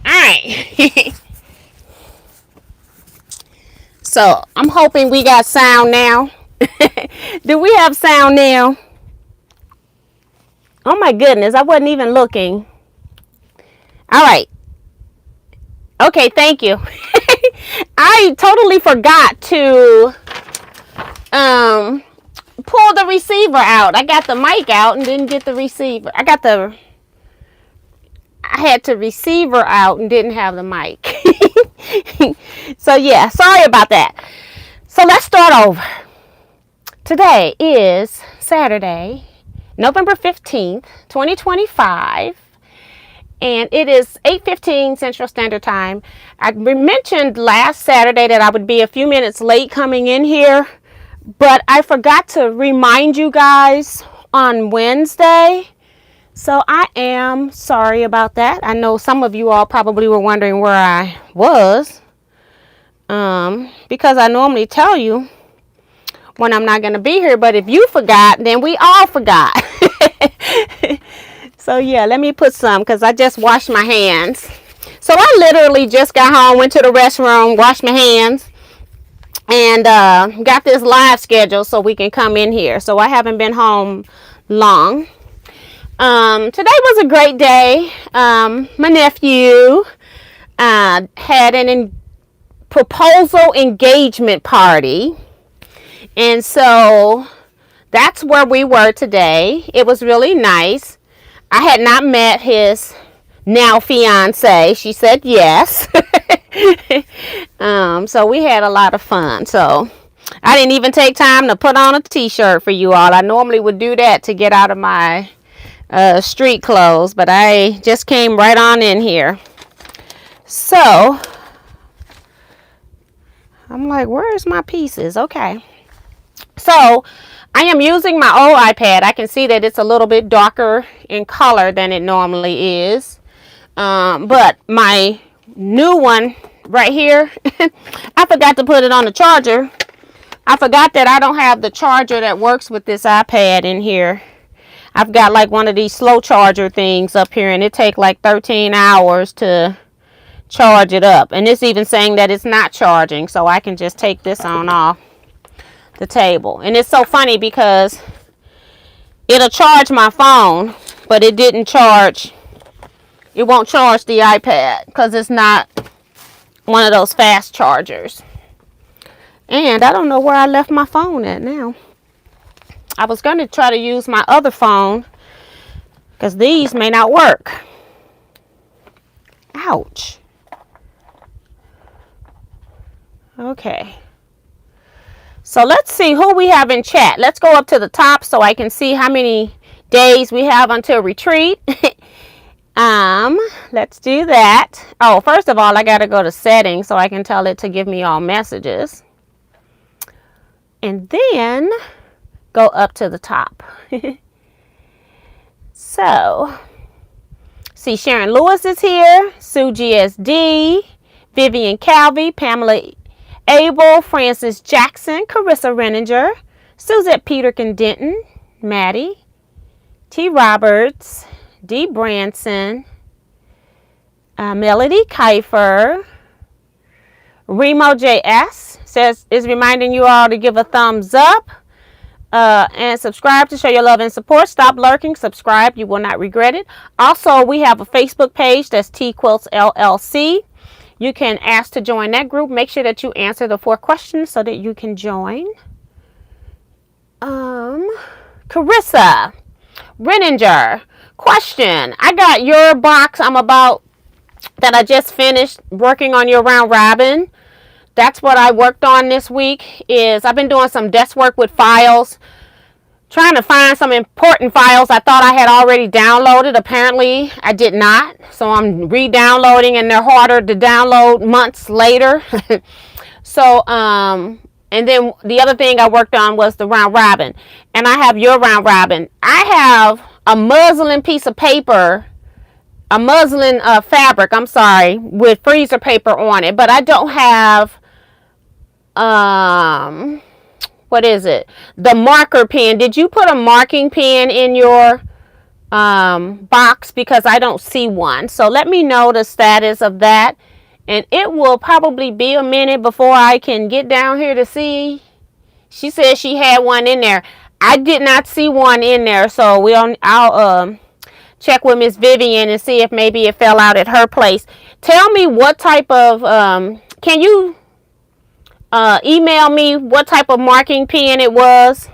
Alright. So, I'm hoping we got sound now. Do we have sound now? Oh my goodness, I wasn't even looking. Alright. Okay, thank you. I totally forgot to pull the receiver out. I got the mic out and didn't get the receiver. I had the receiver out and didn't have the mic. So yeah, sorry about that. So let's start over. Today is Saturday, November 15th, 2025. And it is 8:15 Central Standard Time. I mentioned last Saturday that I would be a few minutes late coming in here, but I forgot to remind you guys on Wednesday. So I am sorry about that. I know some of you all probably were wondering where I was, because I normally tell you when I'm not going to be here, but if you forgot, then we all forgot. So yeah, let me put some, because I just washed my hands. So I literally just got home, went to the restroom, washed my hands, and got this live schedule so we can come in here. So I haven't been home long. Today was a great day. My nephew had an proposal engagement party. And so that's where we were today. It was really nice. I had not met his now fiance. She said yes. So we had a lot of fun. So I didn't even take time to put on a t-shirt for you all. I normally would do that to get out of my street clothes, but I just came right on in here. So I'm like, where's my pieces? Okay. So I am using my old iPad. I can see that it's a little bit darker in color than it normally is. But my new one right here, I forgot to put it on the charger. I forgot that I don't have the charger that works with this iPad in here. I've got like one of these slow charger things up here, and it takes like 13 hours to charge it up. And it's even saying that it's not charging, so I can just take this on off the table. And it's so funny because it'll charge my phone, but it won't charge the iPad because it's not one of those fast chargers. And I don't know where I left my phone at now. I was going to try to use my other phone because these may not work. Ouch. Okay. So let's see who we have in chat. Let's go up to the top so I can see how many days we have until retreat. Let's do that. Oh, first of all, I got to go to settings so I can tell it to give me all messages. And then go up to the top. So, see, Sharon Lewis is here. Sue GSD, Vivian Calvi, Pamela Abel, Francis Jackson, Carissa Renninger, Suzette Peterkin Denton, Maddie, T. Roberts, D. Branson, Melody Kiefer, Remo JS is reminding you all to give a thumbs up and subscribe to show your love and support. Stop lurking, subscribe, you will not regret it. Also, we have a Facebook page that's Teaquilts LLC. You can ask to join that group. Make sure that you answer the 4 questions so that you can join. Carissa Renninger, question. I got your box that I just finished working on your round robin. That's what I worked on this week. I've been doing some desk work with files, trying to find some important files I thought I had already downloaded. Apparently I did not, so I'm re-downloading, and they're harder to download months later. So and then the other thing I worked on was the round robin, and I have your round robin. I have a muslin piece of paper, a muslin fabric, I'm sorry, with freezer paper on it, but I don't have what what is it? The marker pen. Did you put a marking pen in your box? Because I don't see one. So let me know the status of that. And it will probably be a minute before I can get down here to see. She said she had one in there. I did not see one in there. So I'll check with Miss Vivian and see if maybe it fell out at her place. Tell me what type of, can you email me what type of marking pen it was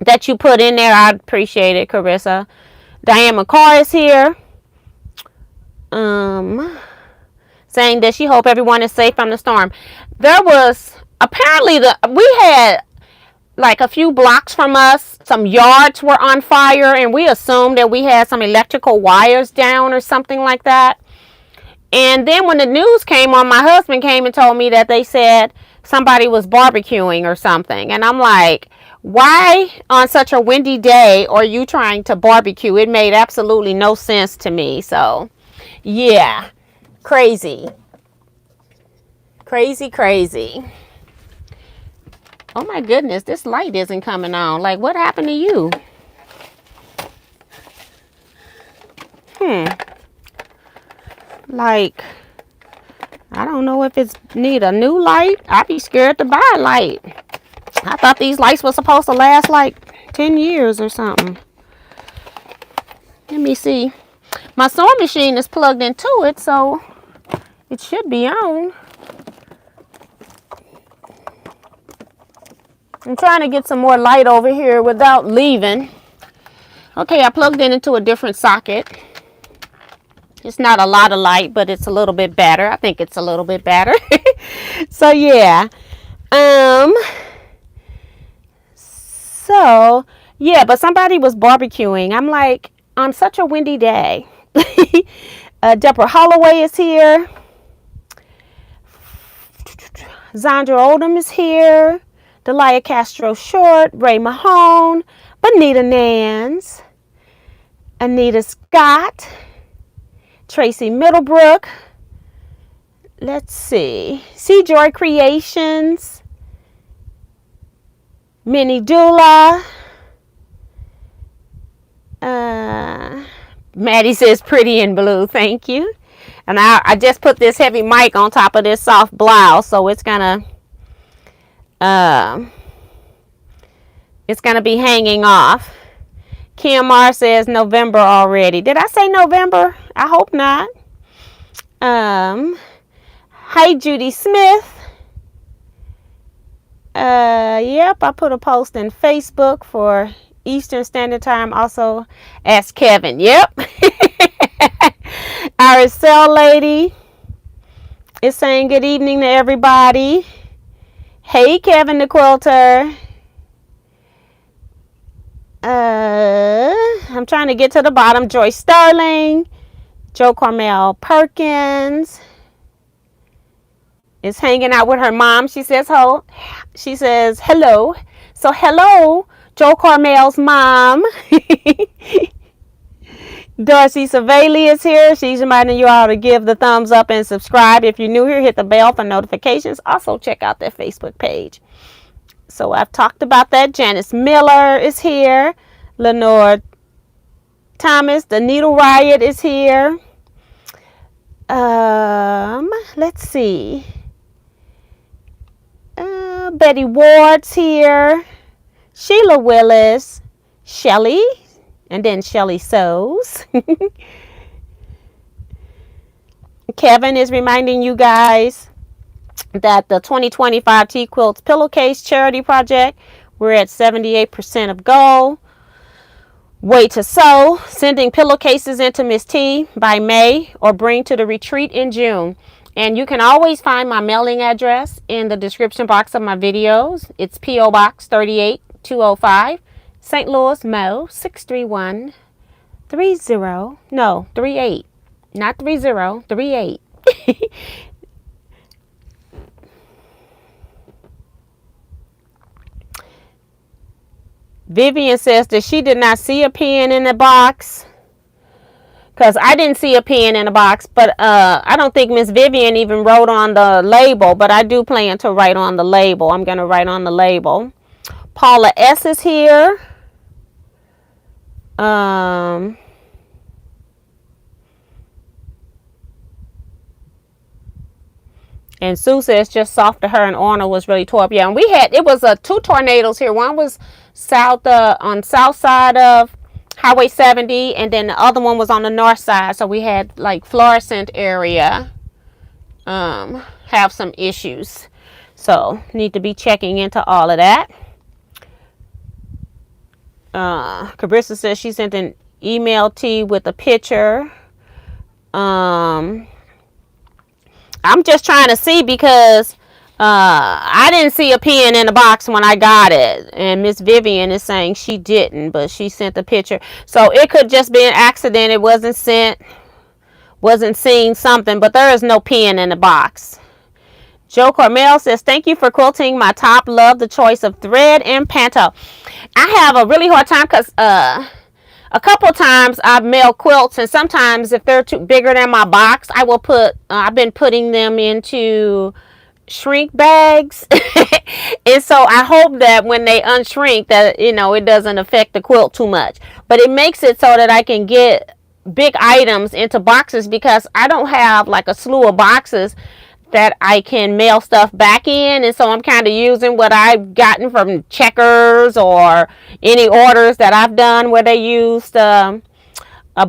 that you put in there? I'd appreciate it, Carissa. Diane McCall is here. Saying that she hope everyone is safe from the storm. There was apparently we had like a few blocks from us, some yards were on fire, and we assumed that we had some electrical wires down or something like that. And then when the news came on, my husband came and told me that they said somebody was barbecuing or something. And I'm like, why on such a windy day are you trying to barbecue? It made absolutely no sense to me. So, yeah, crazy. Crazy. Oh my goodness, this light isn't coming on. Like, what happened to you? Like, I don't know if it's need a new light. I'd be scared to buy a light. I thought these lights were supposed to last like 10 years or something. Let me see. My sewing machine is plugged into it, so it should be on. I'm trying to get some more light over here without leaving. Okay, I plugged it into a different socket. It's not a lot of light, but it's a little bit better. I think it's a little bit better. So, yeah. So, yeah, but somebody was barbecuing. I'm like, on such a windy day. Deborah Holloway is here. Zandra Oldham is here. Delia Castro Short, Ray Mahone, Bonita Nance, Anita Scott, Tracy Middlebrook. Let's see. C Joy Creations, Minnie Dula. Maddie says pretty in blue. Thank you. And I just put this heavy mic on top of this soft blouse, so it's gonna be hanging off. Kim R says November already. Did I say November? I hope not. Hi, Judy Smith. Yep, I put a post in Facebook for Eastern Standard Time. Also, ask Kevin. Yep. Our cell lady is saying good evening to everybody. Hey, Kevin the quilter. I'm trying to get to the bottom. Joyce Sterling, Joe Carmel Perkins is hanging out with her mom. She says hello. So hello, Joe Carmel's mom. Darcy Savali is here. She's reminding you all to give the thumbs up and subscribe. If you're new here, hit the bell for notifications. Also, check out their Facebook page. So I've talked about that. Janice Miller is here. Lenore Thomas, the Needle Riot is here. Let's see. Betty Ward's here. Sheila Willis. Shelly. And then Shelly Sews. Kevin is reminding you guys that the 2025 Teaquilts Pillowcase Charity Project, we're at 78% of goal. Way to sew. Sending pillowcases into Miss T by May or bring to the retreat in June. And you can always find my mailing address in the description box of my videos. It's P.O. Box 38205. St. Louis, Mo, 63130. No, 38. Not 30, 38. Vivian says that she did not see a pen in the box. Because I didn't see a pen in the box. But I don't think Miss Vivian even wrote on the label. But I do plan to write on the label. I'm going to write on the label. Paula S is here. And Sue says just soft to her, and Orna was really tore up. Yeah, and it was 2 tornadoes here. One was on south side of Highway 70, and then the other one was on the north side. So we had like Florissant area have some issues. So need to be checking into all of that. Cabrissa says she sent an email T with a picture. I'm just trying to see because I didn't see a pen in the box when I got it. And Miss Vivian is saying she didn't, but she sent the picture. So it could just be an accident. It wasn't seeing something, but there is no pen in the box. Joe Cormel says, thank you for quilting my top. Love the choice of thread and panto. I have a really hard time because a couple times I've mailed quilts, and sometimes if they're too bigger than my box, I will I've been putting them into shrink bags. And so I hope that when they unshrink that, it doesn't affect the quilt too much. But it makes it so that I can get big items into boxes because I don't have like a slew of boxes that I can mail stuff back in, and so I'm kind of using what I've gotten from Checkers or any orders that I've done where they used a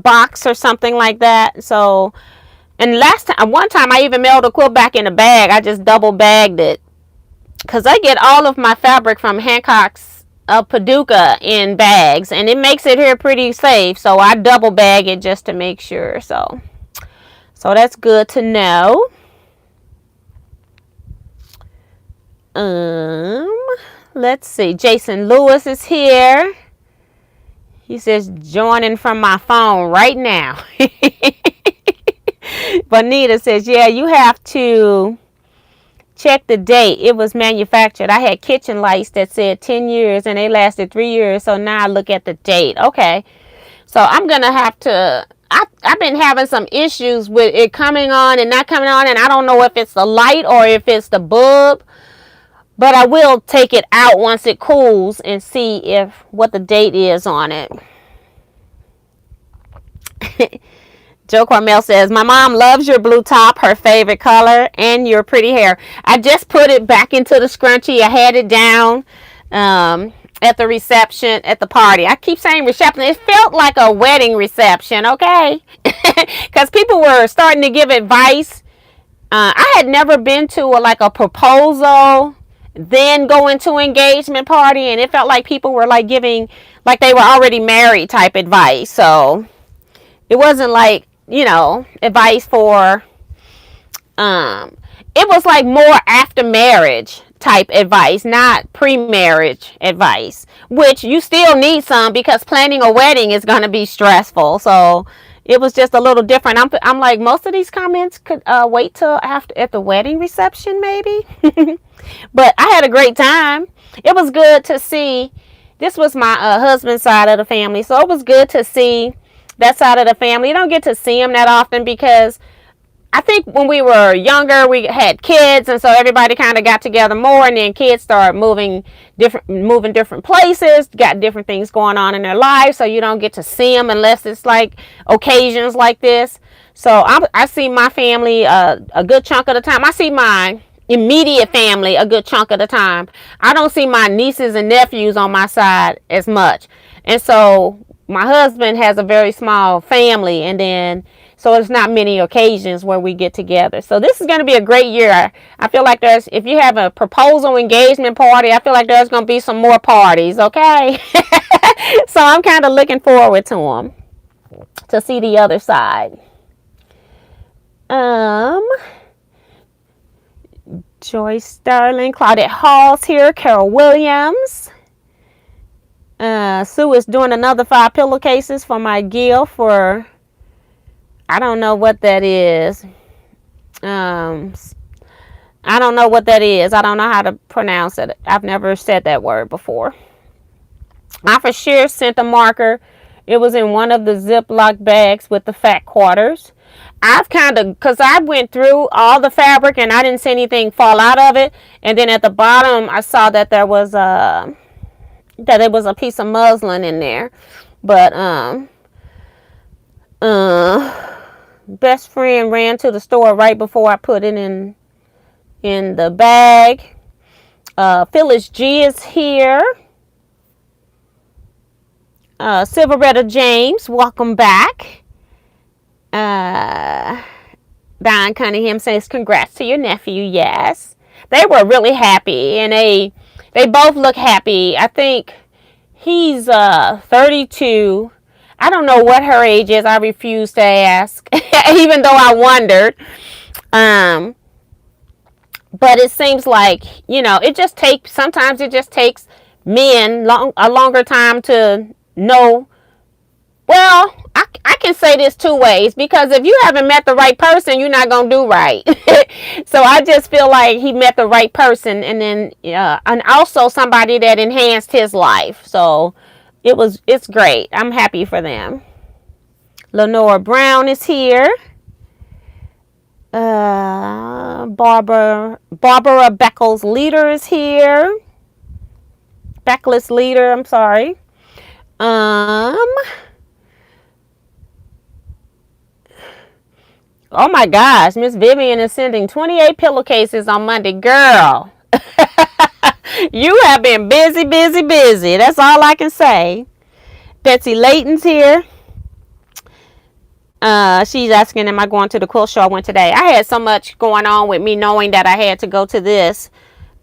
box or something like that. So, and one time I even mailed a quilt back in a bag. I just double bagged it because I get all of my fabric from Hancock's Paducah in bags, and it makes it here pretty safe. So I double bag it just to make sure. So that's good to know. Let's see. Jason Lewis is here. He says joining from my phone right now. Bonita says, yeah, you have to check the date. It was manufactured. I had kitchen lights that said 10 years and they lasted 3 years. So now I look at the date. Okay. So I'm going to have to, I've been having some issues with it coming on and not coming on. And I don't know if it's the light or if it's the bulb. But I will take it out once it cools and see what the date is on it. Joe Cormel says, my mom loves your blue top, her favorite color, and your pretty hair. I just put it back into the scrunchie. I had it down at the reception, at the party. I keep saying reception. It felt like a wedding reception, okay? Because people were starting to give advice. I had never been to a proposal, then go into engagement party, and it felt like people were like giving like they were already married type advice. So it wasn't like advice for it was like more after marriage type advice, not pre-marriage advice, which you still need some because planning a wedding is going to be stressful. So it was just a little different. I'm like, most of these comments could wait till after at the wedding reception maybe. But I had a great time. It was good to see. This was my husband's side of the family. So it was good to see that side of the family. You don't get to see them that often because I think when we were younger, we had kids. And so everybody kind of got together more. And then kids started moving different places, got different things going on in their lives. So you don't get to see them unless it's like occasions like this. So I see my family a good chunk of the time. I see my immediate family a good chunk of the time. I don't see my nieces and nephews on my side as much. And so my husband has a very small family, and then so it's not many occasions where we get together. So this is going to be a great year. I feel like if you have a proposal engagement party, I feel like there's going to be some more parties, okay? So I'm kind of looking forward to them, to see the other side. Joyce Sterling, Claudette Hall's here, Carol Williams. Sue is doing another 5 pillowcases for my gift for, I don't know what that is. I don't know what that is. I don't know how to pronounce it. I've never said that word before. I for sure sent a marker. It was in one of the Ziploc bags with the fat quarters. I've because I went through all the fabric and I didn't see anything fall out of it. And then at the bottom, I saw that there was that it was a piece of muslin in there. But best friend ran to the store right before I put it in the bag. Phyllis G is here. Silveretta James, welcome back. Don Cunningham says congrats to your nephew. Yes, they were really happy, and they both look happy. I think he's 32. I don't know what her age is. I refuse to ask, even though I wondered. But it seems like, sometimes it just takes men a longer time to know. Well, I can say this two ways, because if you haven't met the right person, you're not going to do right. So I just feel like he met the right person, and then and also somebody that enhanced his life. So it's great. I'm happy for them. Lenora Brown is here. Barbara Beckles Leader is here. Beckless Leader, I'm sorry. Oh my gosh, Miss Vivian is sending 28 pillowcases on Monday. Girl, you have been busy. That's all I can say. Betsy Layton's here. She's asking, am I going to the quilt show I went today? I had so much going on with me knowing that I had to go to this.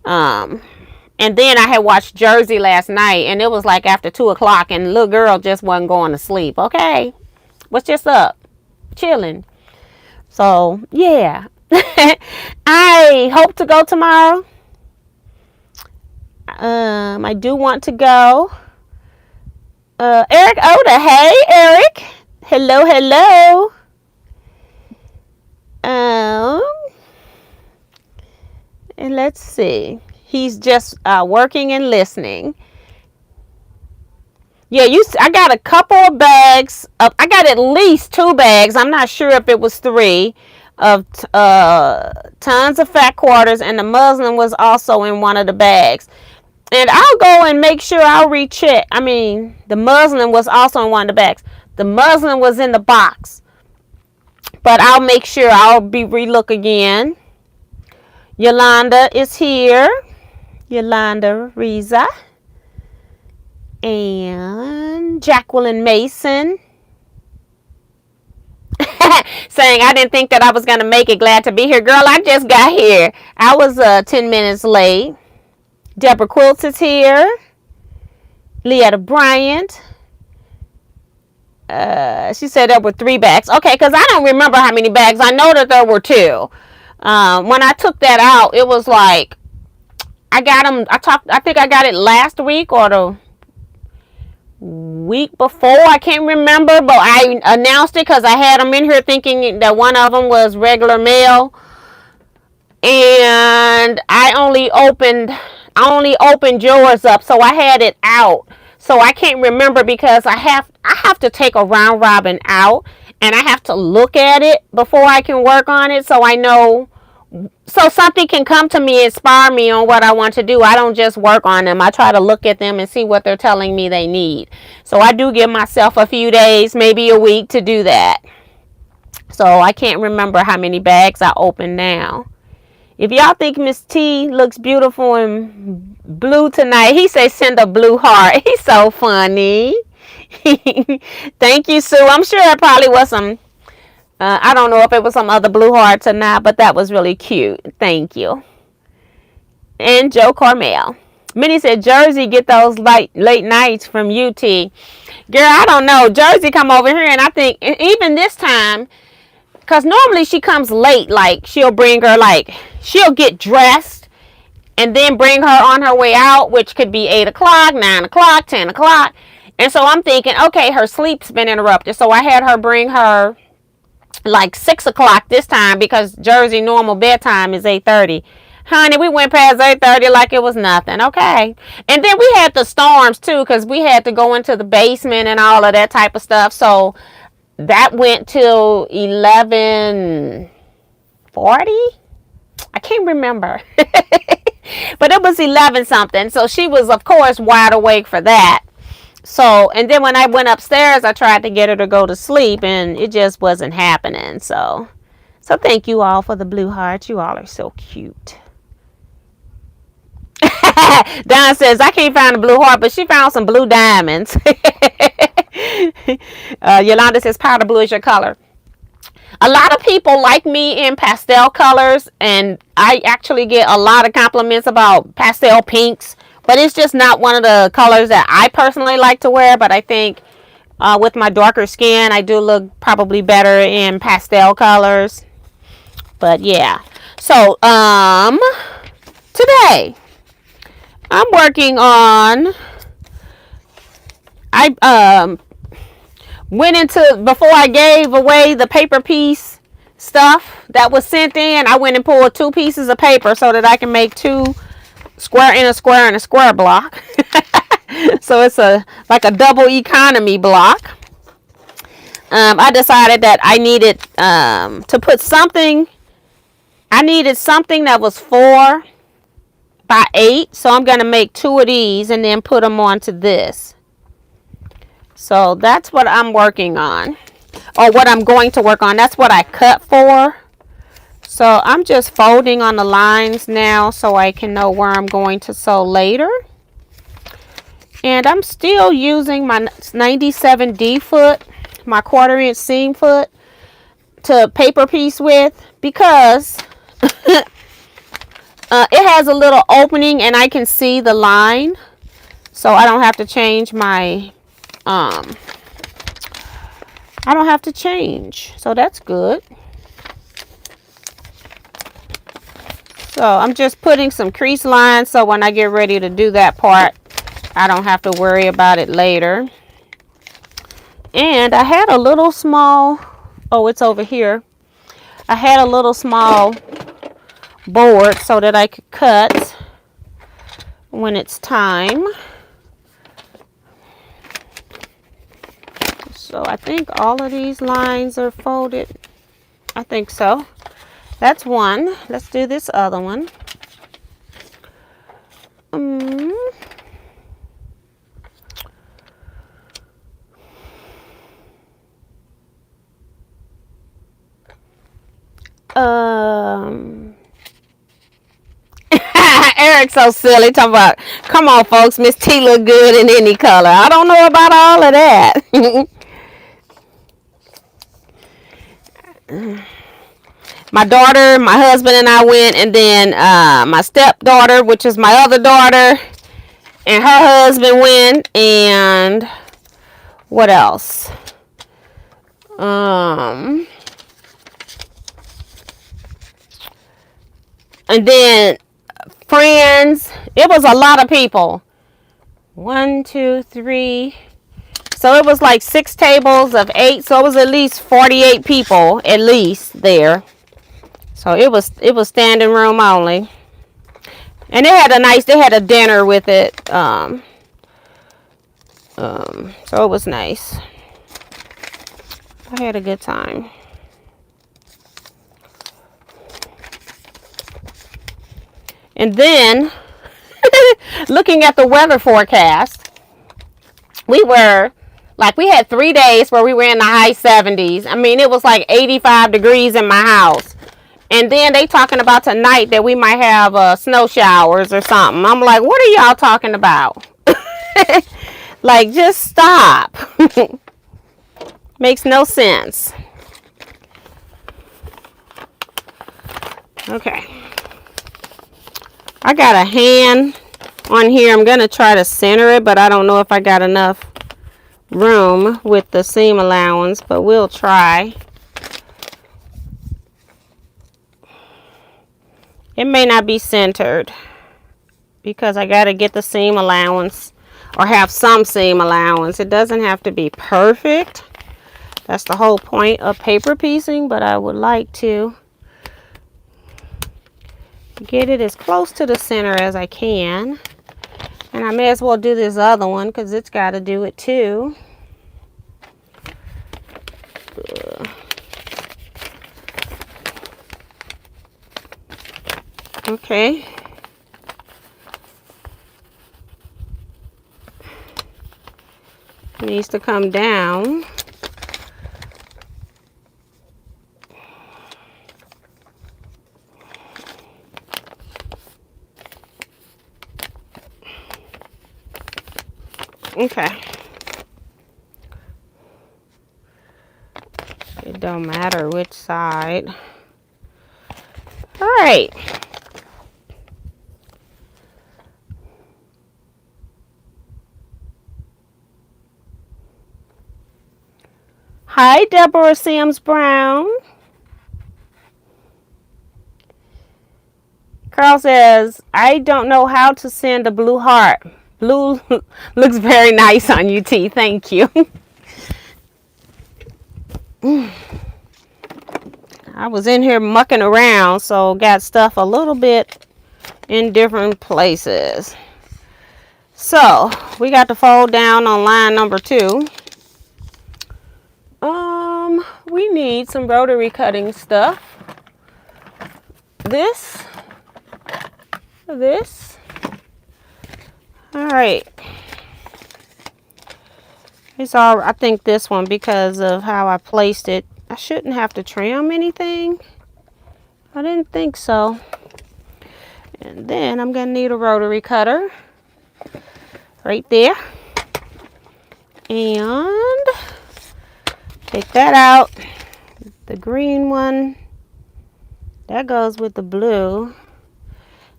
And then I had watched Jersey last night, and it was like after 2 o'clock, and the little girl just wasn't going to sleep. Okay, what's just up? Chilling. So, yeah. I hope to go tomorrow. I do want to go. Eric Oda. Hey, Eric. Hello. And let's see. He's just working and listening. Yeah, I got a couple of bags. I got at least 2 bags. I'm not sure if it was 3 of tons of fat quarters, and the muslin was also in one of the bags. And I'll go and make sure I'll recheck. I mean, the muslin was also in one of the bags. The muslin was in the box, but I'll make sure I'll be relook again. Yolanda is here. Yolanda Riza. And Jacqueline Mason saying, I didn't think that I was going to make it. Glad to be here. Girl, I just got here. I was 10 minutes late. Deborah Quilts is here. Leetta Bryant. She said there were 3 bags. Okay, because I don't remember how many bags. I know that there were 2. When I took that out, it was like, I got them. I think I got it last week or the week before. I can't remember, but I announced it because I had them in here thinking that one of them was regular mail, and I only opened yours up, so I had it out. So I can't remember, because I have to take a round robin out, and I have to look at it before I can work on it, so I know, so something can come to me, inspire me on what I want to do. I don't just work on them. I try to look at them and see what they're telling me they need. So I do give myself a few days, maybe a week, to do that. So I can't remember how many bags I opened now. If y'all think Miss T looks beautiful in blue tonight, he says send a blue heart. He's so funny. Thank you, Sue. I'm sure it probably was some, I don't know if it was some other blue hearts or not, but that was really cute. Thank you. And Joe Carmel. Minnie said, Jersey get those late nights from UT. Girl, I don't know. Jersey come over here, and I think even this time, because normally she comes late, like she'll get dressed and then bring her on her way out, which could be 8 o'clock, 9 o'clock, 10 o'clock. And so I'm thinking, okay, her sleep's been interrupted. So I had her bring her like 6 o'clock this time, because Jersey normal bedtime is 8:30. Honey, we went past 8:30 like it was nothing. Okay. And then we had the storms too, because we had to go into the basement and all of that type of stuff. So that went till 11:40. I can't remember. But it was 11 something. So she was, of course, wide awake for that. So, and then when I went upstairs, I tried to get her to go to sleep, and it just wasn't happening. So thank you all for the blue hearts. You all are so cute. Don says, I can't find a blue heart, but she found some blue diamonds. Yolanda says, powder blue is your color. A lot of people like me in pastel colors, and I actually get a lot of compliments about pastel pinks, but it's just not one of the colors that I personally like to wear. But I think with my darker skin, I do look probably better in pastel colors. But yeah, so today I'm working on, went into, before I gave away the paper piece stuff that was sent in, I went and pulled 2 pieces of paper so that I can make 2 square and a square and a square block. So it's like a double economy block. I decided that I needed to put something, I needed something that was 4 by 8. So I'm going to make 2 of these and then put them onto this. So that's what I'm working on, or what I'm going to work on. That's what I cut for. So I'm just folding on the lines now so I can know where I'm going to sew later. And I'm still using my 97D foot, my 1/4 inch seam foot, to paper piece with, because it has a little opening and I can see the line. So I don't have to change my I don't have to change, so that's good. So I'm just putting some crease lines so when I get ready to do that part, I don't have to worry about it later. And I had a little small, oh, it's over here. I had a little small board so that I could cut when it's time. So I think all of these lines are folded. I think so. That's one. Let's do this other one. Eric's so silly. Talking about, come on, folks. Miss T look good in any color. I don't know about all of that. My daughter, my husband, and I went, and then my stepdaughter, which is my other daughter, and her husband went, and what else? And then friends. It was a lot of people. 1, 2, 3. So it was like 6 tables of 8. So it was at least 48 people at least there. So it was standing room only. And they had a dinner with it. So it was nice. I had a good time. And then looking at the weather forecast, we had 3 days where we were in the high 70s. I mean, it was like 85 degrees in my house. And then they talking about tonight that we might have snow showers or something. I'm like, what are y'all talking about? Like, just stop. Makes no sense. Okay. I got a hand on here. I'm going to try to center it, but I don't know if I got enough room with the seam allowance, but we'll try. It may not be centered because I got to get the seam allowance, or have some seam allowance. It doesn't have to be perfect. That's the whole point of paper piecing, but I would like to get it as close to the center as I can. And I may as well do this other one because it's got to do it too. Okay. needs to come down. Okay. It don't matter which side. All right. Hi, Deborah Sims Brown. Carl says, I don't know how to send a blue heart. Blue looks very nice on you, T. Thank you. I was in here mucking around, so got stuff a little bit in different places. So, we got to fold down on line number 2. We need some rotary cutting stuff. This. All right. It's all, I think this one, because of how I placed it, I shouldn't have to trim anything. I didn't think so. And then I'm gonna need a rotary cutter right there. And take that out. The green one, that goes with the blue. I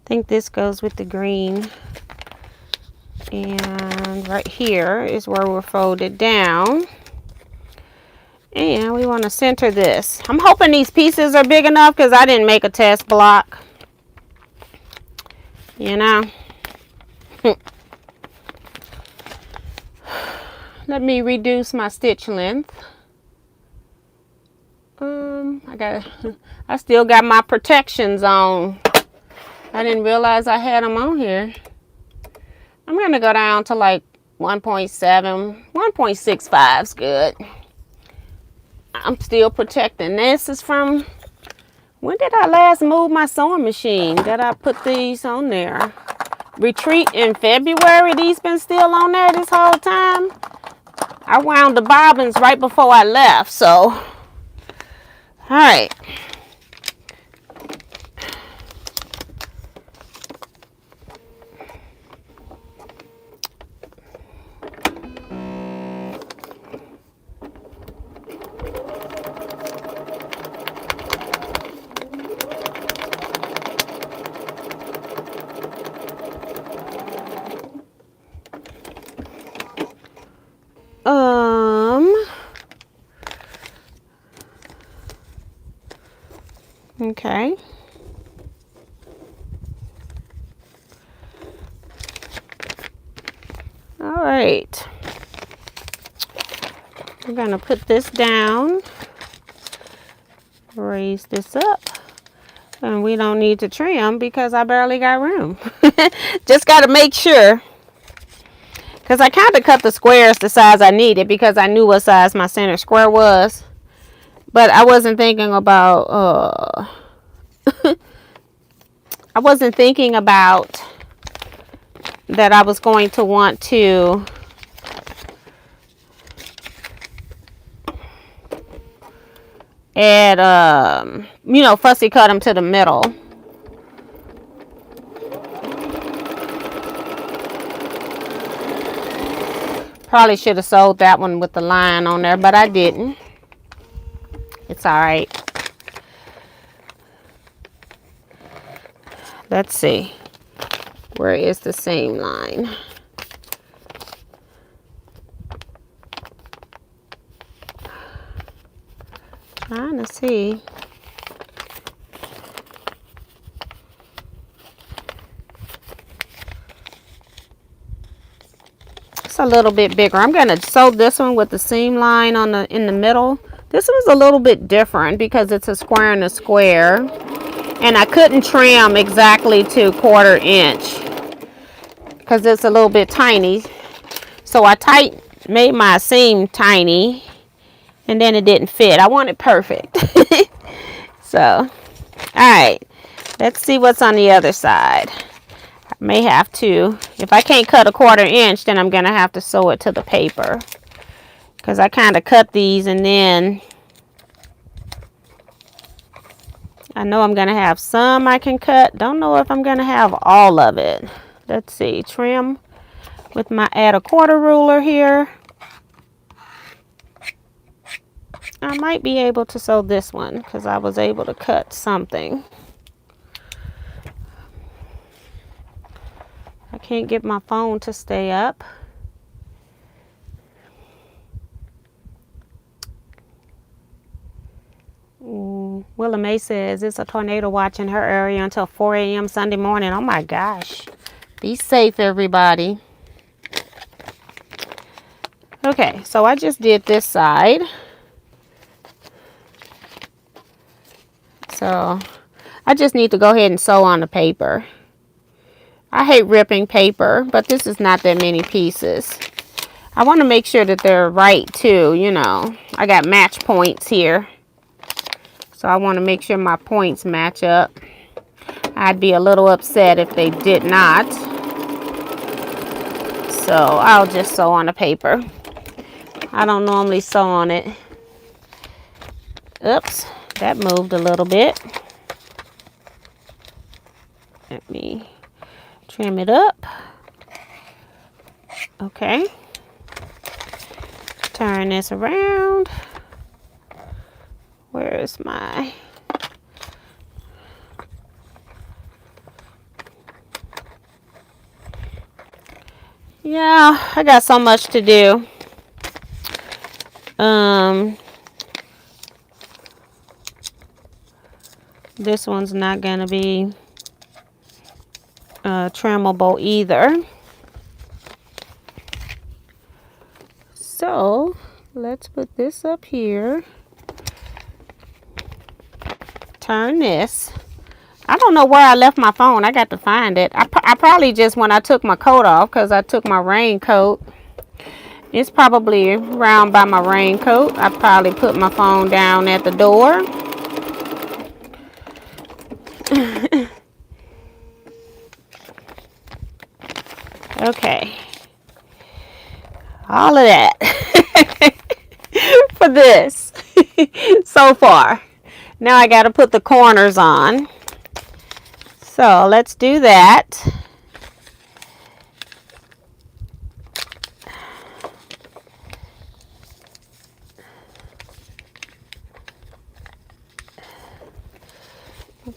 think this goes with the green. And right here is where we're folded down. And we want to center this. I'm hoping these pieces are big enough because I didn't make a test block. You know. Let me reduce my stitch length. I still got my protections on. I didn't realize I had them on here. I'm going to go down to like 1.7, 1.65 is good. I'm still protecting. This is from, when did I last move my sewing machine? Did I put these on there? Retreat in February. These been still on there this whole time. I wound the bobbins right before I left, so. All right. Okay. All right. We're going to put this down, raise this up, and we don't need to trim because I barely got room. Just got to make sure, because I kind of cut the squares the size I needed because I knew what size my center square was, but I wasn't thinking about I wasn't thinking about that I was going to want to add, you know, fussy cut them to the middle. Probably should have sewed that one with the line on there, but I didn't. It's all right. Let's see. Where is the seam line? Trying to see. It's a little bit bigger. I'm going to sew this one with the seam line on in the middle. This one's a little bit different because it's a square and a square. And I couldn't trim exactly to 1/4 inch because it's a little bit tiny. So I made my seam tiny, and then it didn't fit. I want it perfect. So, all right. Let's see what's on the other side. I may have to, if I can't cut a 1/4 inch, then I'm going to have to sew it to the paper. because I kind of cut these, and then I know I'm going to have some I can cut. Don't know if I'm going to have all of it. Let's see. Trim with my add a quarter ruler here. I might be able to sew this one because I was able to cut something. I can't get my phone to stay up. Willa May says it's a tornado watch in her area until 4 a.m. Sunday morning. Oh my gosh. Be safe, everybody. Okay, so I just did this side. So I just need to go ahead and sew on the paper. I hate ripping paper, but this is not that many pieces. I want to make sure that they're right too, you know. I got match points here. So I want to make sure my points match up. I'd be a little upset if they did not. So I'll just sew on the paper. I don't normally sew on it. Oops, that moved a little bit. Let me trim it up. Okay. Turn this around. Where is my... Yeah, I got so much to do. This one's not gonna be trimmable either. So let's put this up here. Turn this. I don't know where I left my phone. I got to find it. I probably just when I took my coat off, because I took my raincoat. It's probably around by my raincoat. I probably put my phone down at the door. Okay. All of that for this so far. Now I got to put the corners on. So let's do that.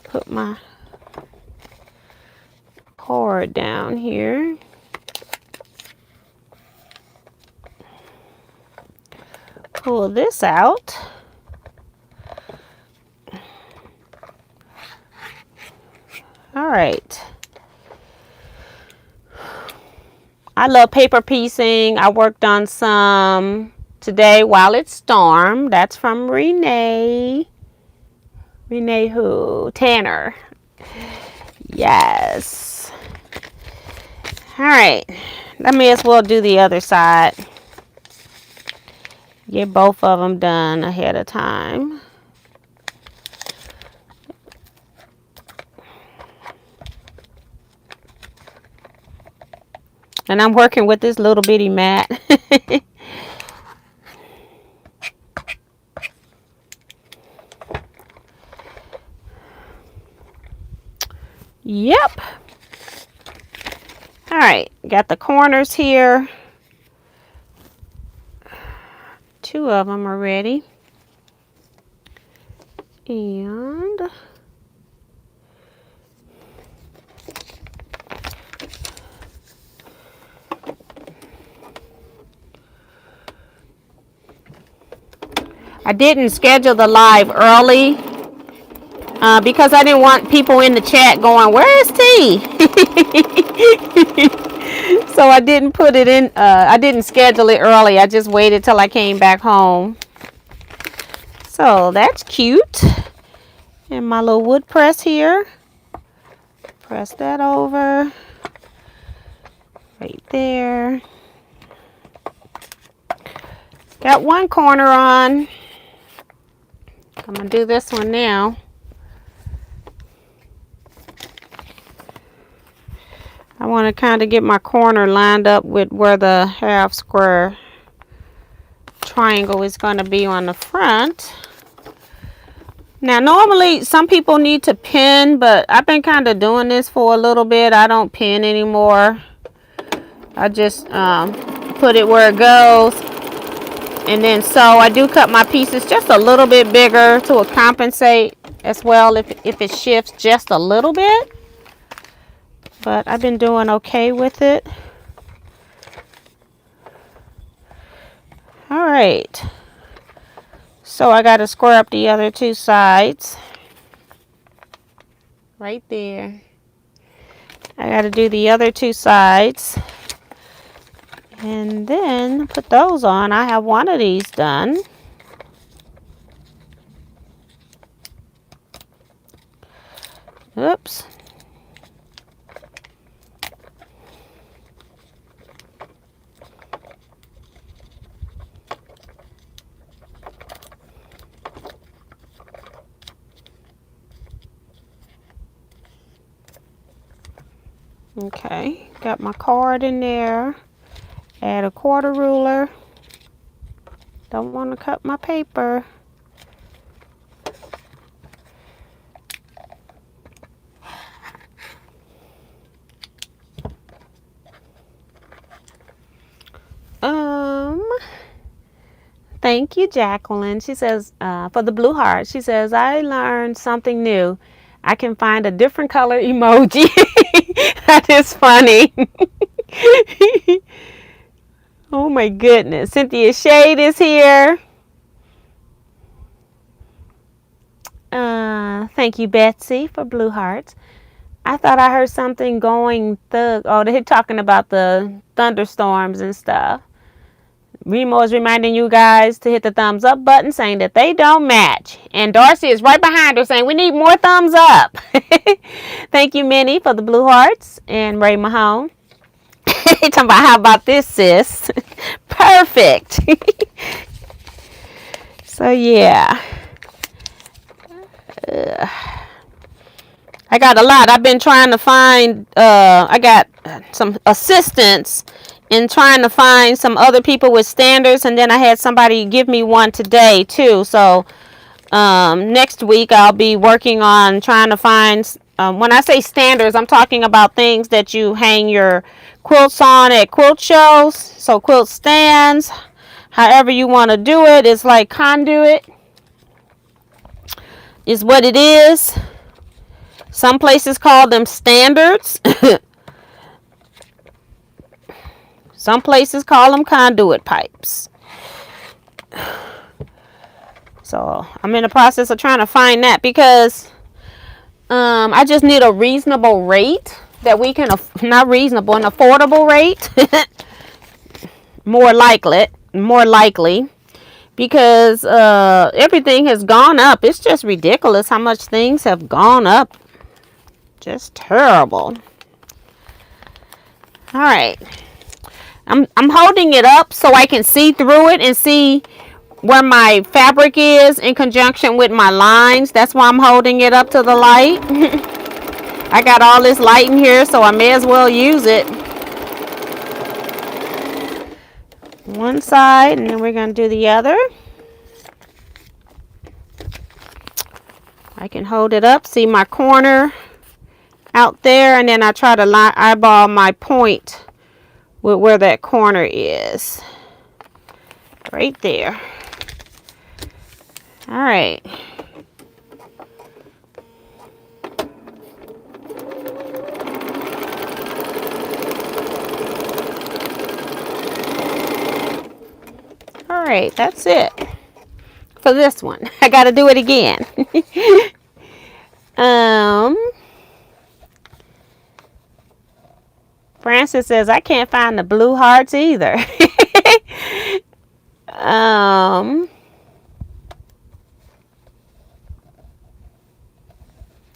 Put my cord down here. Pull this out. All right. I love paper piecing. I worked on some today while it stormed. That's from Renee. Renee who? Tanner. Yes. All right. I may as well do the other side. Get both of them done ahead of time. And I'm working with this little bitty mat. Yep. All right, got the corners here. 2 of them are ready. And I didn't schedule the live early because I didn't want people in the chat going, "Where's T?" So I didn't put it in. I didn't schedule it early. I just waited till I came back home. So that's cute. And my little wood press here. Press that over. Right there. Got one corner on. I'm going to do this one now. I want to kind of get my corner lined up with where the half square triangle is going to be on the front. Now, normally some people need to pin, but I've been kind of doing this for a little bit. I don't pin anymore. I just put it where it goes. And then so I do cut my pieces just a little bit bigger to compensate as well if it shifts just a little bit. But I've been doing okay with it. All right. So I got to square up the other two sides. Right there. I got to do the other two sides. And then put those on. I have one of these done. Oops. Okay, got my card in there. Add a quarter ruler. Don't want to cut my paper. Thank you, Jacqueline. She says, for the blue heart, she says, I learned something new. I can find a different color emoji. That is funny. Oh my goodness. Cynthia Shade is here. Thank you, Betsy, for blue hearts. I thought I heard something going thug. Oh, they're talking about the thunderstorms and stuff. Remo is reminding you guys to hit the thumbs up button saying that they don't match. And Darcy is right behind her saying we need more thumbs up. Thank you, Minnie, for the blue hearts. And Ray Mahone. Talking about how about this, sis? Perfect. So, yeah. I got a lot. I've been trying to find, I got some assistance in trying to find some other people with standards, and then I had somebody give me one today too. So next week I'll be working on trying to find, when I say standards, I'm talking about things that you hang your quilts on at quilt shows. So quilt stands, however you want to do it. It's like conduit is what it is. Some places call them standards. Some places call them conduit pipes. So I'm in the process of trying to find that because I just need a reasonable rate that we can, not reasonable, an affordable rate. more likely. Because everything has gone up. It's just ridiculous how much things have gone up. Just terrible. All right. I'm holding it up so I can see through it and see where my fabric is in conjunction with my lines. That's why I'm holding it up to the light. I got all this light in here, so I may as well use it. One side, and then we're going to do the other. I can hold it up, see my corner out there, and then I try to eyeball my point with where that corner is. Right there. All right. All right, that's it for this one. I got to do it again. Francis says, I can't find the blue hearts either.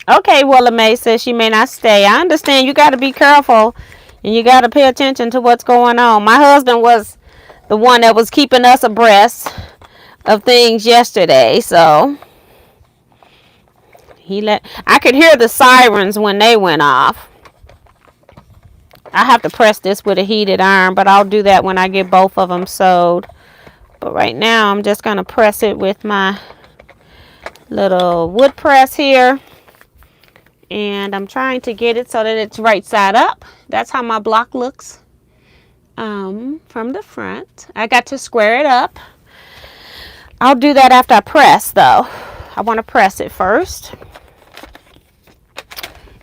Okay, Willa May says she may not stay. I understand you got to be careful and you got to pay attention to what's going on. My husband was the one that was keeping us abreast of things yesterday, so I could hear the sirens when they went off. I have to press this with a heated iron, but I'll do that when I get both of them sewed. But right now I'm just going to press it with my little wood press here. And I'm trying to get it so that it's right side up. That's how my block looks from the front. I got to square it up. I'll do that after I press though. I want to press it first.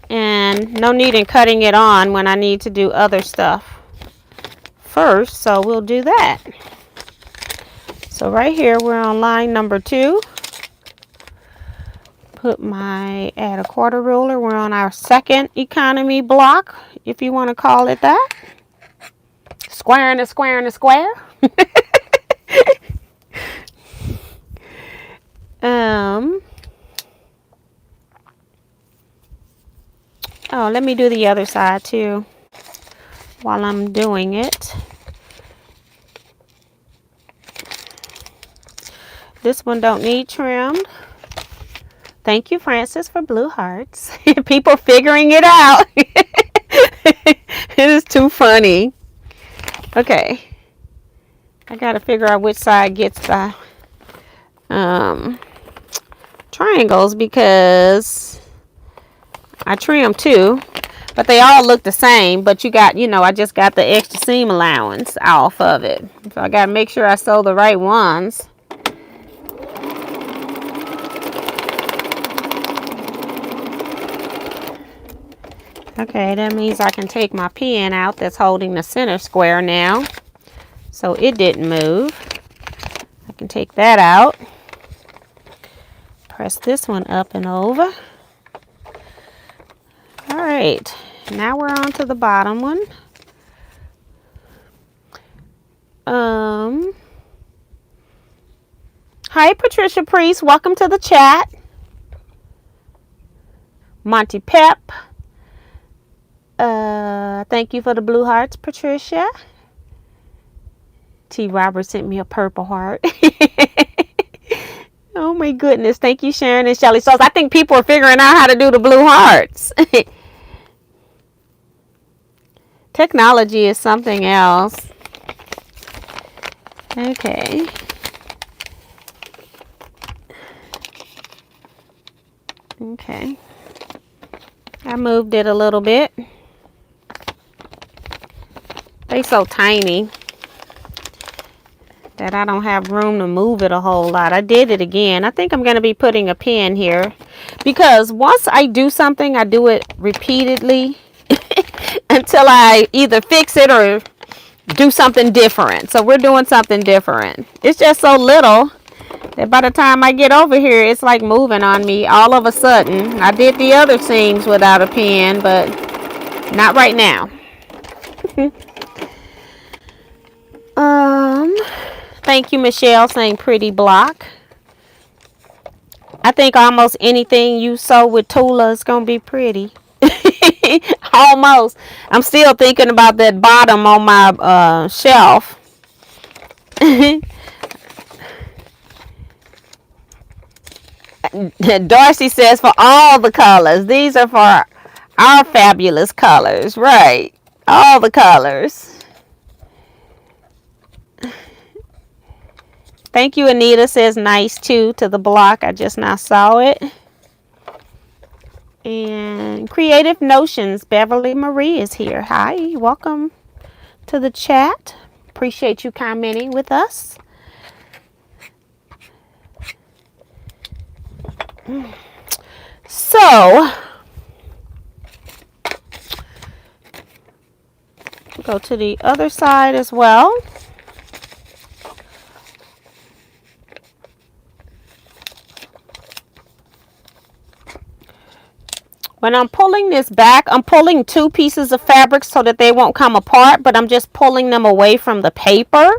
And no need in cutting it on when I need to do other stuff first. So we'll do that. So right here we're on line number 2. Add a quarter ruler. We're on our second economy block, if you want to call it that. Square and a square and a square. Oh, let me do the other side too while I'm doing it. This one don't need trimmed. Thank you, Francis, for blue hearts. People figuring it out. It is too funny. Okay. I got to figure out which side gets the triangles because I trimmed 2. But they all look the same. But you got, I just got the extra seam allowance off of it. So I got to make sure I sew the right ones. Okay, that means I can take my pin out that's holding the center square now. So it didn't move. I can take that out. Press this one up and over. All right, now we're on to the bottom one. Hi, Patricia Priest. Welcome to the chat. Monty Pep. Thank you for the blue hearts, Patricia. T. Robert sent me a purple heart. Oh my goodness. Thank you, Sharon and Shelly. So I think people are figuring out how to do the blue hearts. Technology is something else. Okay. Okay. I moved it a little bit. They're so tiny that I don't have room to move it a whole lot. I did it again. I think I'm going to be putting a pin here because once I do something, I do it repeatedly until I either fix it or do something different. So we're doing something different. It's just so little that by the time I get over here, it's like moving on me all of a sudden. I did the other seams without a pin, but not right now. Thank you, Michelle, saying pretty block. I think almost anything you sew with Tula is going to be pretty. Almost. I'm still thinking about that bottom on my shelf. Darcy says for all the colors. These are for our fabulous colors. Right. All the colors. Thank you, Anita says nice too to the block. I just now saw it. And Creative Notions, Beverly Marie is here. Hi, welcome to the chat. Appreciate you commenting with us. So, go to the other side as well. When I'm pulling this back, I'm pulling 2 pieces of fabric so that they won't come apart, but I'm just pulling them away from the paper.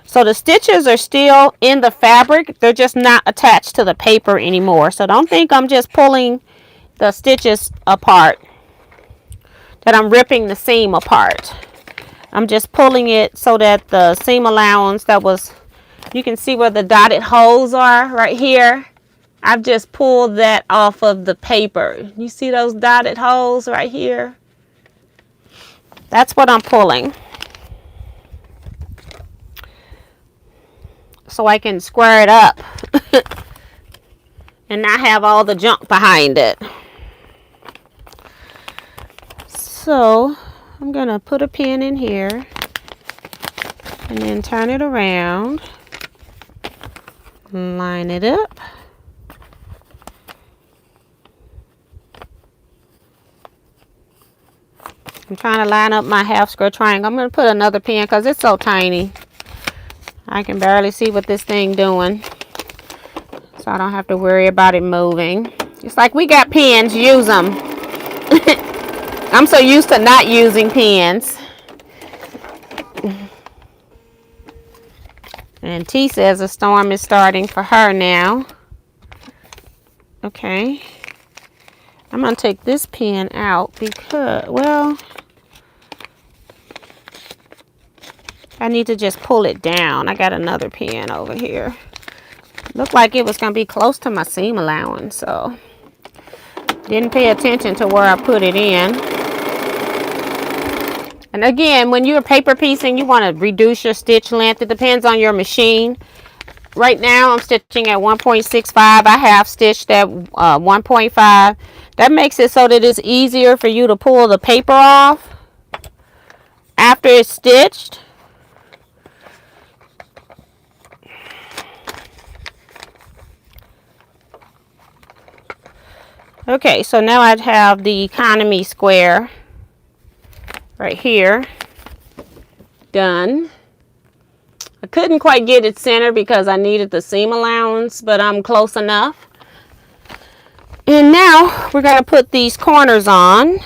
So the stitches are still in the fabric. They're just not attached to the paper anymore. So don't think I'm just pulling the stitches apart, that I'm ripping the seam apart. I'm just pulling it so that the seam allowance that was, you can see where the dotted holes are right here. I've just pulled that off of the paper. You see those dotted holes right here? That's what I'm pulling. so I can square it up and not have all the junk behind it. So I'm gonna put a pin in here and then turn it around, line it up. I'm trying to line up my half square triangle. I'm going to put another pin because it's so tiny. I can barely see what this thing doing. So I don't have to worry about it moving. It's like we got pins, use them. I'm so used to not using pins. And T says a storm is starting for her now. Okay. I'm going to take this pin out because, well, I need to just pull it down. I got another pin over here. Looked like it was going to be close to my seam allowance, so didn't pay attention to where I put it in. And again, when you're paper piecing, you want to reduce your stitch length. It depends on your machine. Right now, I'm stitching at 1.65. I have stitched at 1.5. That makes it so that it's easier for you to pull the paper off after it's stitched. Okay, so now I have the economy square right here done. I couldn't quite get it centered because I needed the seam allowance, but I'm close enough. And now we're going to put these corners on.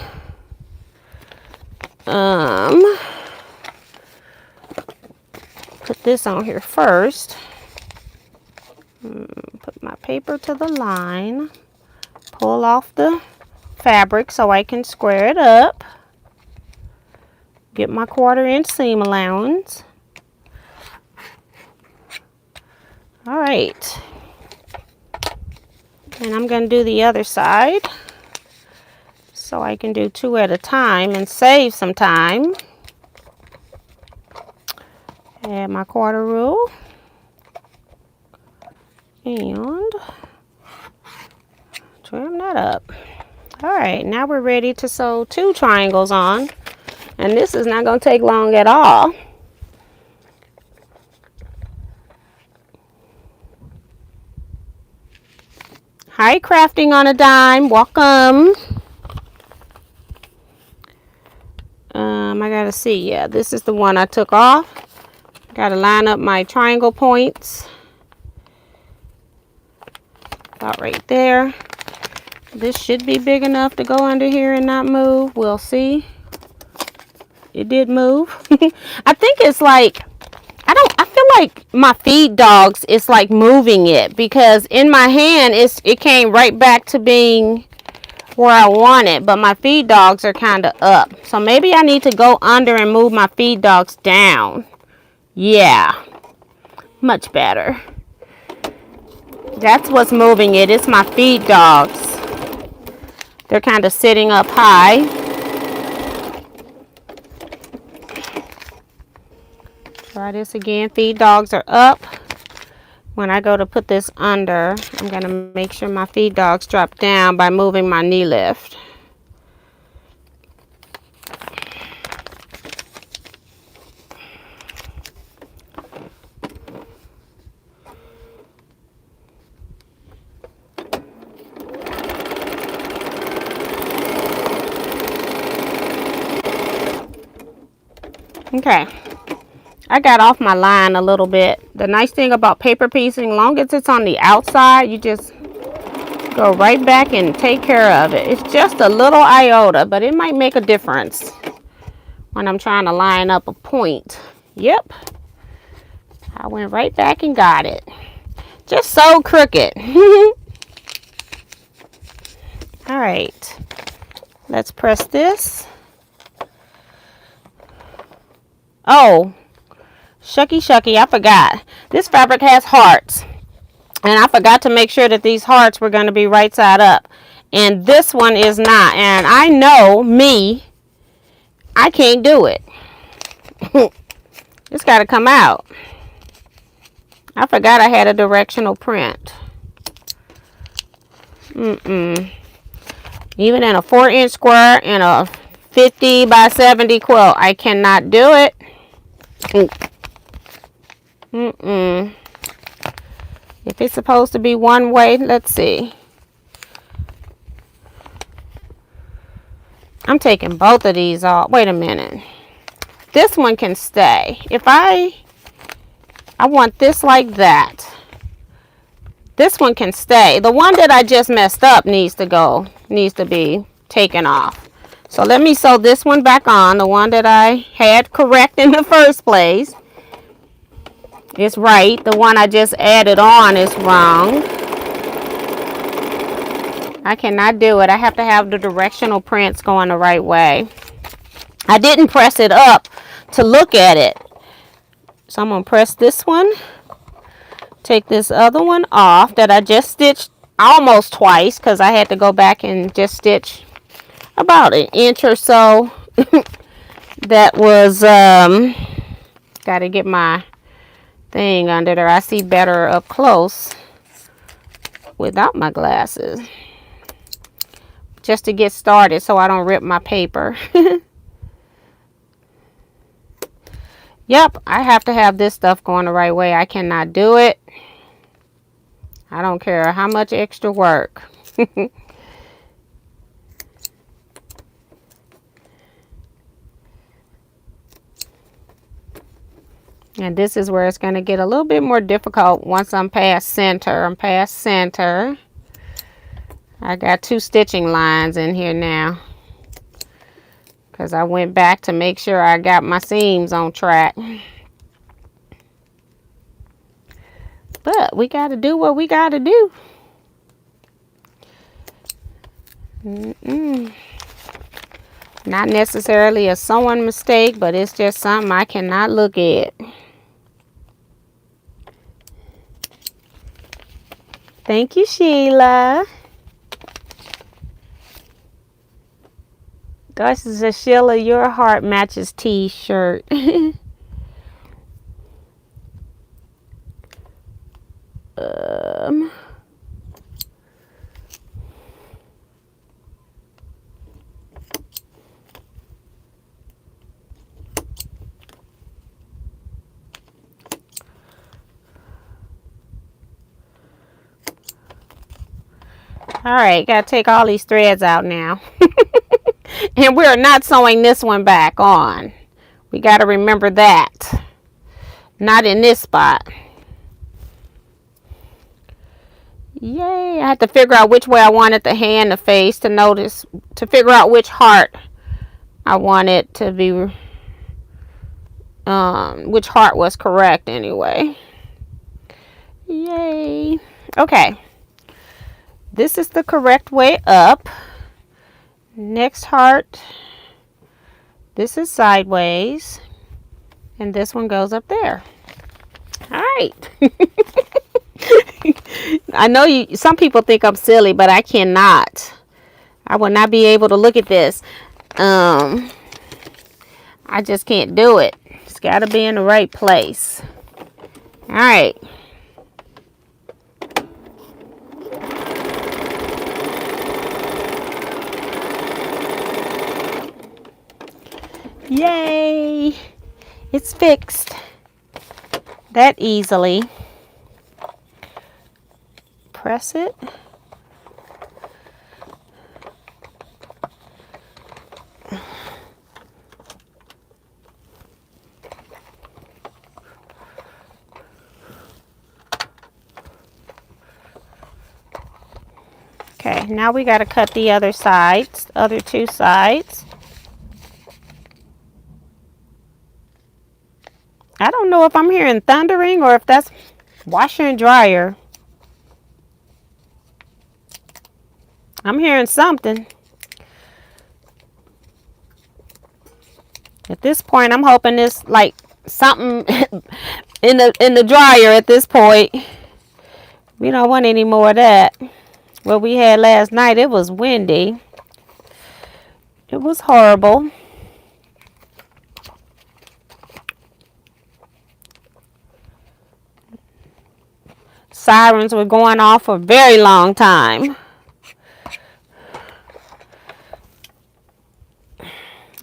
Put this on here first. Put my paper to the line. Pull off the fabric so I can square it up. Get my 1/4 inch seam allowance. All right. And I'm going to do the other side so I can do 2 at a time and save some time. Add my 1/4 rule. And trim that up. All right, now we're ready to sew 2 triangles on, and this is not going to take long at all. Hi, Crafting on a Dime, welcome. I gotta see, yeah, this is the one I took off. Gotta line up my triangle points about right there. This should be big enough to go under here and not move. We'll see. It did move. I think it's like, I feel like my feed dogs is like moving it, because in my hand it came right back to being where I want it, but my feed dogs are kind of up. So maybe I need to go under and move my feed dogs down. Yeah, much better. That's what's moving it. It's my feed dogs. They're kind of sitting up high. Try this again. Feed dogs are up. When I go to put this under, I'm going to make sure my feed dogs drop down by moving my knee lift. Okay, I got off my line a little bit. The nice thing about paper piecing, long as it's on the outside, you just go right back and take care of it. It's just a little iota, but it might make a difference when I'm trying to line up a point. Yep, I went right back and got it. Just so crooked. All right, let's press this. Oh, shucky, I forgot. This fabric has hearts, and I forgot to make sure that these hearts were going to be right side up, and this one is not. And I know me, I can't do it. It's got to come out. I forgot I had a directional print. Even in a 4-inch square and a 50 by 70 quilt, I cannot do it. If it's supposed to be one way, let's see. I'm taking both of these off. Wait a minute. This one can stay. If I want this like that. This one can stay. The one that I just messed up needs to be taken off. So let me sew this one back on. The one that I had correct in the first place is right. The one I just added on is wrong. I cannot do it. I have to have the directional prints going the right way. I didn't press it up to look at it. So I'm going to press this one. Take this other one off that I just stitched almost twice because I had to go back and just stitch about an inch or so. That was, got to get my thing under there. I see better up close without my glasses. Just to get started so I don't rip my paper. Yep, I have to have this stuff going the right way. I cannot do it. I don't care how much extra work. And this is where it's going to get a little bit more difficult once I'm past center. I'm past center. I got 2 stitching lines in here now. Because I went back to make sure I got my seams on track. But we got to do what we got to do. Not necessarily a sewing mistake, but it's just something I cannot look at. Thank you, Sheila. Darcy says, Sheila, your heart matches t-shirt. All right, gotta take all these threads out now. And we're not sewing this one back on. We gotta remember that. Not in this spot. Yay, I had to figure out which way I wanted the hand to face to figure out which heart I wanted to be, which heart was correct anyway. Yay. Okay. This is the correct way up. Next heart, this is sideways, and this one goes up there. All right. I know some people think I'm silly, but I cannot. I will not be able to look at this. I just can't do it. It's got to be in the right place. All right. Yay! It's fixed that easily. Press it. Okay, now we got to cut the other sides, other 2 sides. I don't know if I'm hearing thundering or if that's washer and dryer. I'm hearing something. At this point, I'm hoping it's like something in the dryer at this point. We don't want any more of that. What we had last night, it was windy. It was horrible. sirens were going off for a very long time.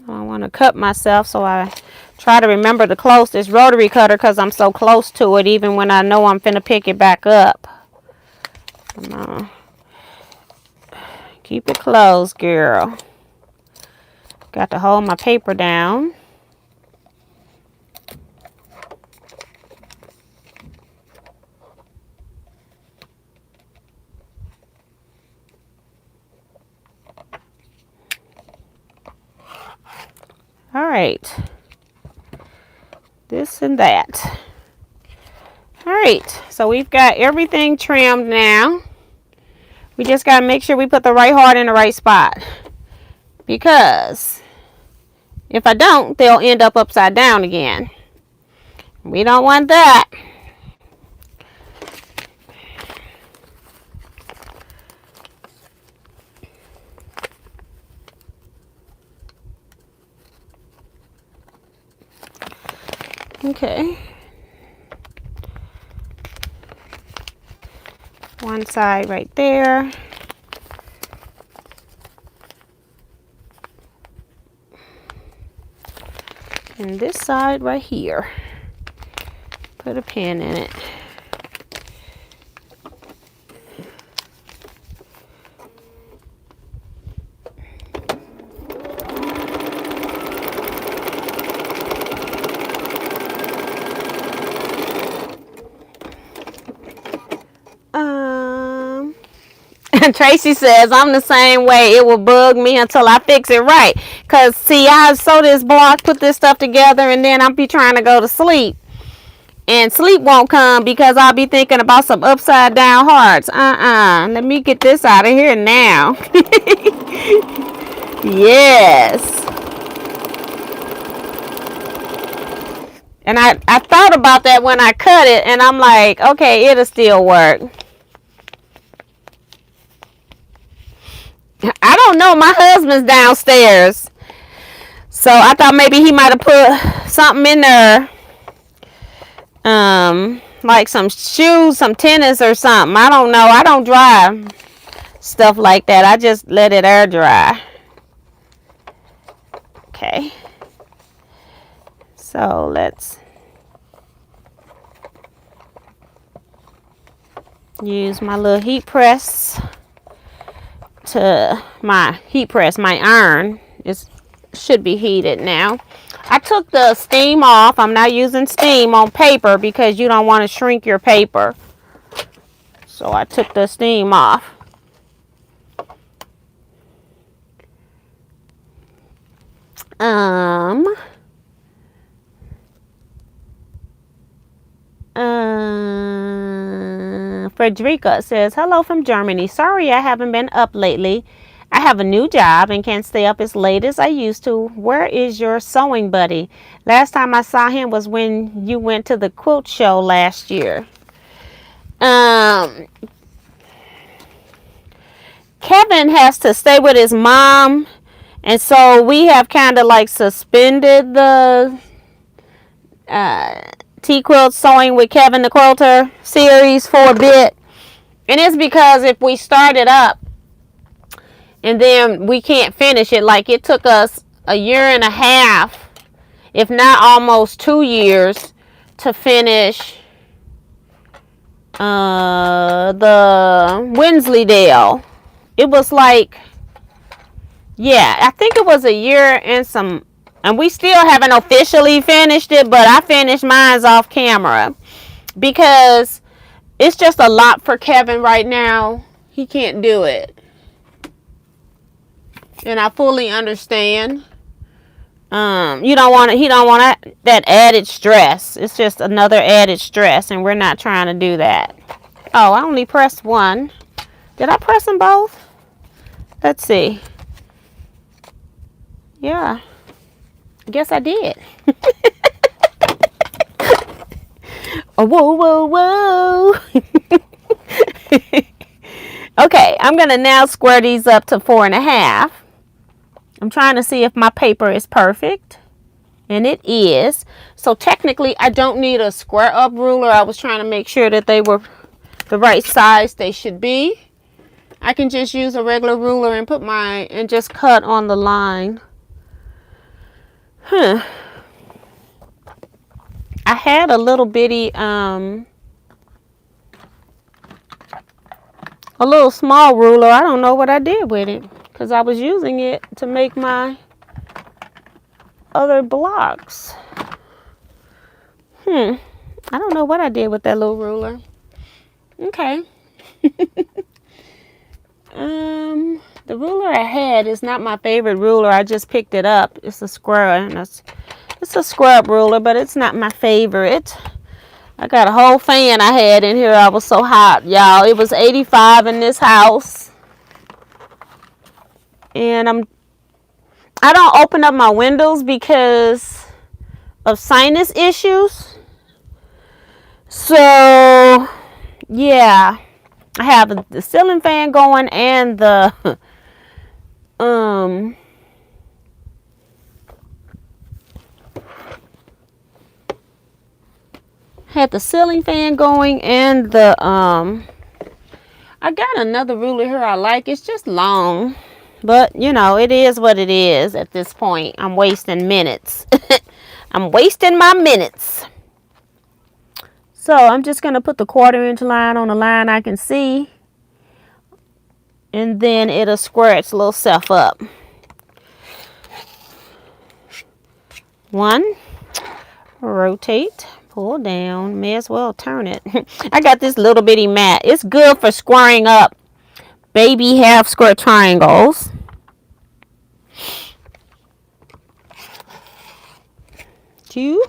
I want to cut myself, so I try to remember to close this rotary cutter because I'm so close to it, even when I know I'm finna pick it back up. Come on. Keep it closed, girl. Got to hold my paper down. All right. This and that. All right. So we've got everything trimmed now. We just got to make sure we put the right heart in the right spot. Because if I don't, they'll end up upside down again. We don't want that. Okay. One side right there. And this side right here. Put a pin in it. Tracy says, I'm the same way. It will bug me until I fix it right. Because, see, I sew this block, put this stuff together, and then I'll be trying to go to sleep. And sleep won't come because I'll be thinking about some upside down hearts. Let me get this out of here now. Yes. And I thought about that when I cut it, and I'm like, okay, it'll still work. I don't know. My husband's downstairs. So I thought maybe he might have put something in there. Like some shoes, some tennis or something. I don't know. I don't dry stuff like that. I just let it air dry. Okay. So let's use my little heat press. To my heat press, my iron should be heated now. I took the steam off. I'm not using steam on paper because you don't want to shrink your paper. So I took the steam off. Frederica says, hello from Germany. Sorry I haven't been up lately. I have a new job and can't stay up as late as I used to. Where is your sewing buddy? Last time I saw him was when you went to the quilt show last year. Kevin has to stay with his mom, and so we have kind of like suspended the Teaquilts Sewing with Kevin the Quilter series for a bit. And it's because if we start it up and then we can't finish it, like it took us a year and a half, if not almost 2 years, to finish the Wensleydale. It was like, yeah, I think it was a year and some. And we still haven't officially finished it, but I finished mine off camera because it's just a lot for Kevin right now. He can't do it. And I fully understand. He don't want that added stress. It's just another added stress, and we're not trying to do that. Oh, I only pressed one. Did I press them both? Let's see. Yeah. I guess I did. Oh, whoa, whoa, whoa. Okay, I'm going to now square these up to 4.5. I'm trying to see if my paper is perfect. And it is. So technically, I don't need a square up ruler. I was trying to make sure that they were the right size they should be. I can just use a regular ruler and put and just cut on the line. I had a little bitty, a little small ruler. I don't know what I did with it because I was using it to make my other blocks. I don't know what I did with that little ruler. Okay. The ruler I had is not my favorite ruler. I just picked it up. It's a square, and it's a scrub ruler, but it's not my favorite. I got a whole fan I had in here. I was so hot, y'all. It was 85 in this house. And I don't open up my windows because of sinus issues. So, yeah. I have the ceiling fan going and the had the ceiling fan going and the I got another ruler here I like. It's just long, but you know, it is what it is at this point. I'm wasting minutes. I'm wasting my minutes. So I'm just going to put the 1/4 inch line on the line I can see. And then it'll square its little self up. 1. Rotate. Pull down. May as well turn it. I got this little bitty mat. It's good for squaring up baby half square triangles. 2.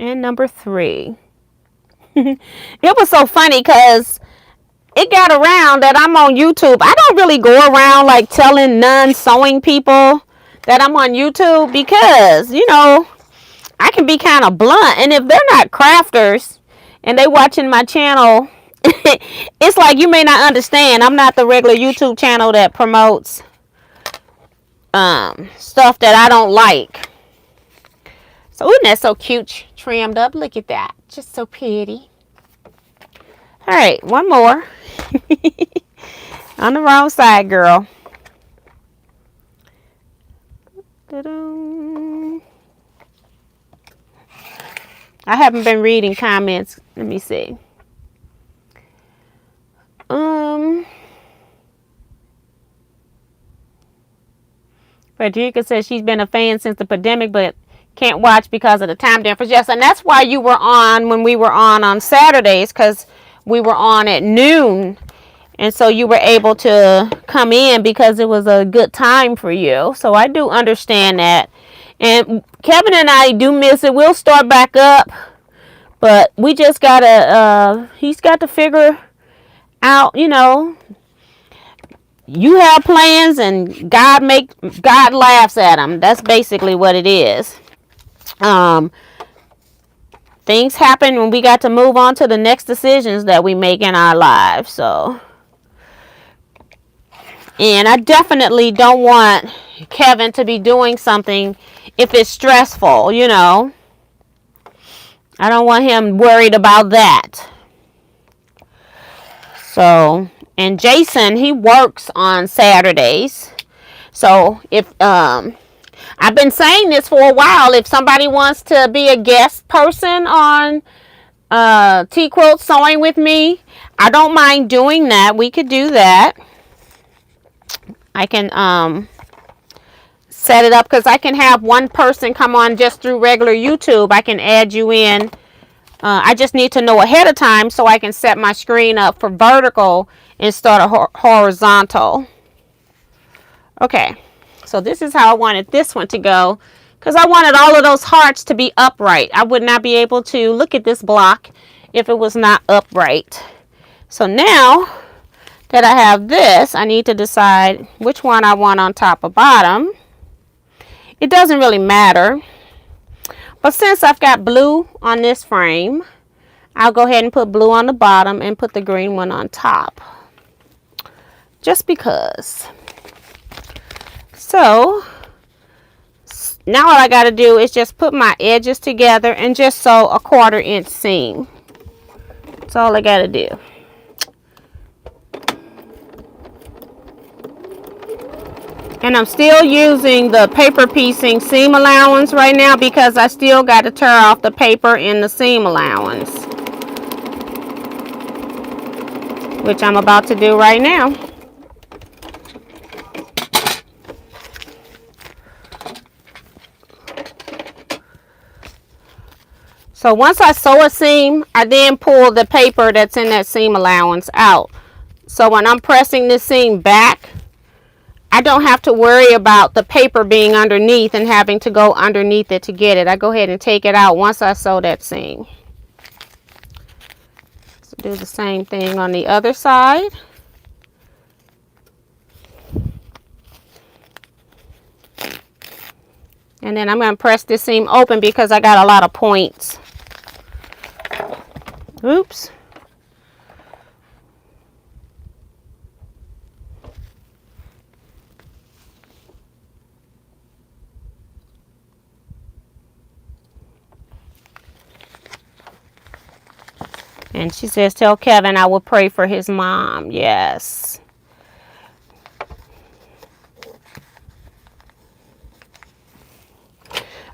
And number 3. It was so funny because it got around that I'm on YouTube. I don't really go around like telling non-sewing people that I'm on YouTube because, you know, I can be kind of blunt. And if they're not crafters and they watching my channel, it's like you may not understand. I'm not the regular YouTube channel that promotes stuff that I don't like. So isn't that so cute, trimmed up? Look at that. Just so pretty. All right, one more. On the wrong side, girl. I haven't been reading comments. Let me see. Frederica says she's been a fan since the pandemic, but can't watch because of the time difference. Yes, and that's why you were on when we were on Saturdays, because we were on at noon. And so you were able to come in because it was a good time for you. So I do understand that. And Kevin and I do miss it. We'll start back up. But we just got to, he's got to figure out, you know, you have plans and God laughs at them. That's basically what it is. Things happen when we got to move on to the next decisions that we make in our lives. So, and I definitely don't want Kevin to be doing something if it's stressful, you know. I don't want him worried about that. So, and Jason, he works on Saturdays. So, if I've been saying this for a while, if somebody wants to be a guest person on Teaquilts sewing with me, I don't mind doing that. We could do that. I can set it up because I can have one person come on just through regular YouTube. I can add you in. I just need to know ahead of time so I can set my screen up for vertical instead of horizontal. Okay, so this is how I wanted this one to go because I wanted all of those hearts to be upright. I would not be able to look at this block if it was not upright. So now that I have this, I need to decide which one I want on top or bottom. It doesn't really matter. But since I've got blue on this frame, I'll go ahead and put blue on the bottom and put the green one on top. Just because. So now all I got to do is just put my edges together and just sew a 1/4 inch seam. That's all I got to do. And I'm still using the paper piecing seam allowance right now because I still got to tear off the paper in the seam allowance, which I'm about to do right now. So once I sew a seam, I then pull the paper that's in that seam allowance out. So when I'm pressing this seam back, I don't have to worry about the paper being underneath and having to go underneath it to get it. I go ahead and take it out once I sew that seam. So do the same thing on the other side. And then I'm going to press this seam open because I got a lot of points. Oops. And she says, tell Kevin I will pray for his mom. Yes.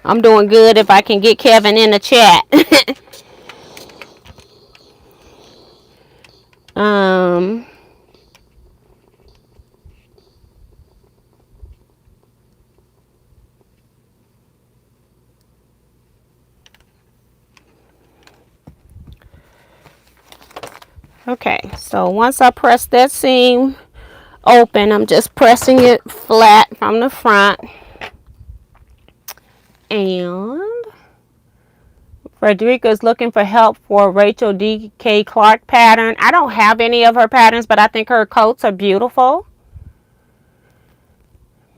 I'm doing good if I can get Kevin in the chat. Okay, so once I press that seam open, I'm just pressing it flat from the front. And Frederica is looking for help for Rachel D.K. Clark pattern. I don't have any of her patterns, but I think her coats are beautiful.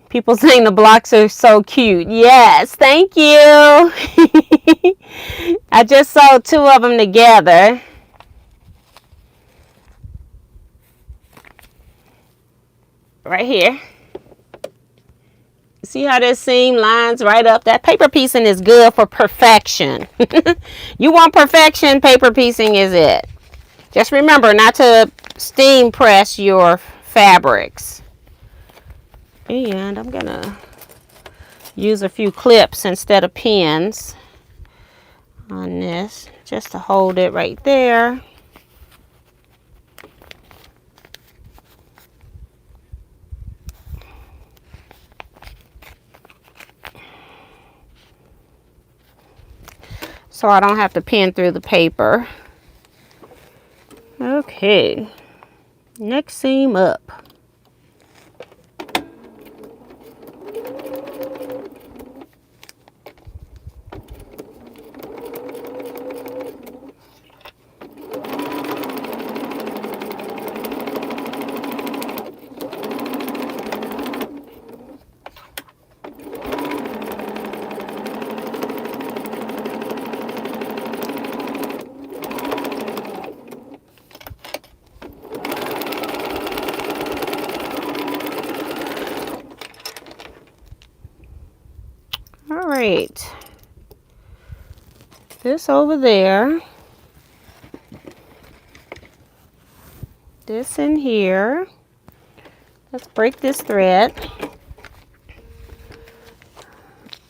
People saying the blocks are so cute. Yes, thank you. I just sewed 2 of them together. Right here. See how this seam lines right up? That paper piecing is good for perfection. You want perfection, paper piecing is it. Just remember not to steam press your fabrics. And I'm going to use a few clips instead of pins on this just to hold it right there. So I don't have to pin through the paper. Okay, next seam up. Alright, this over there, this in here. Let's break this thread.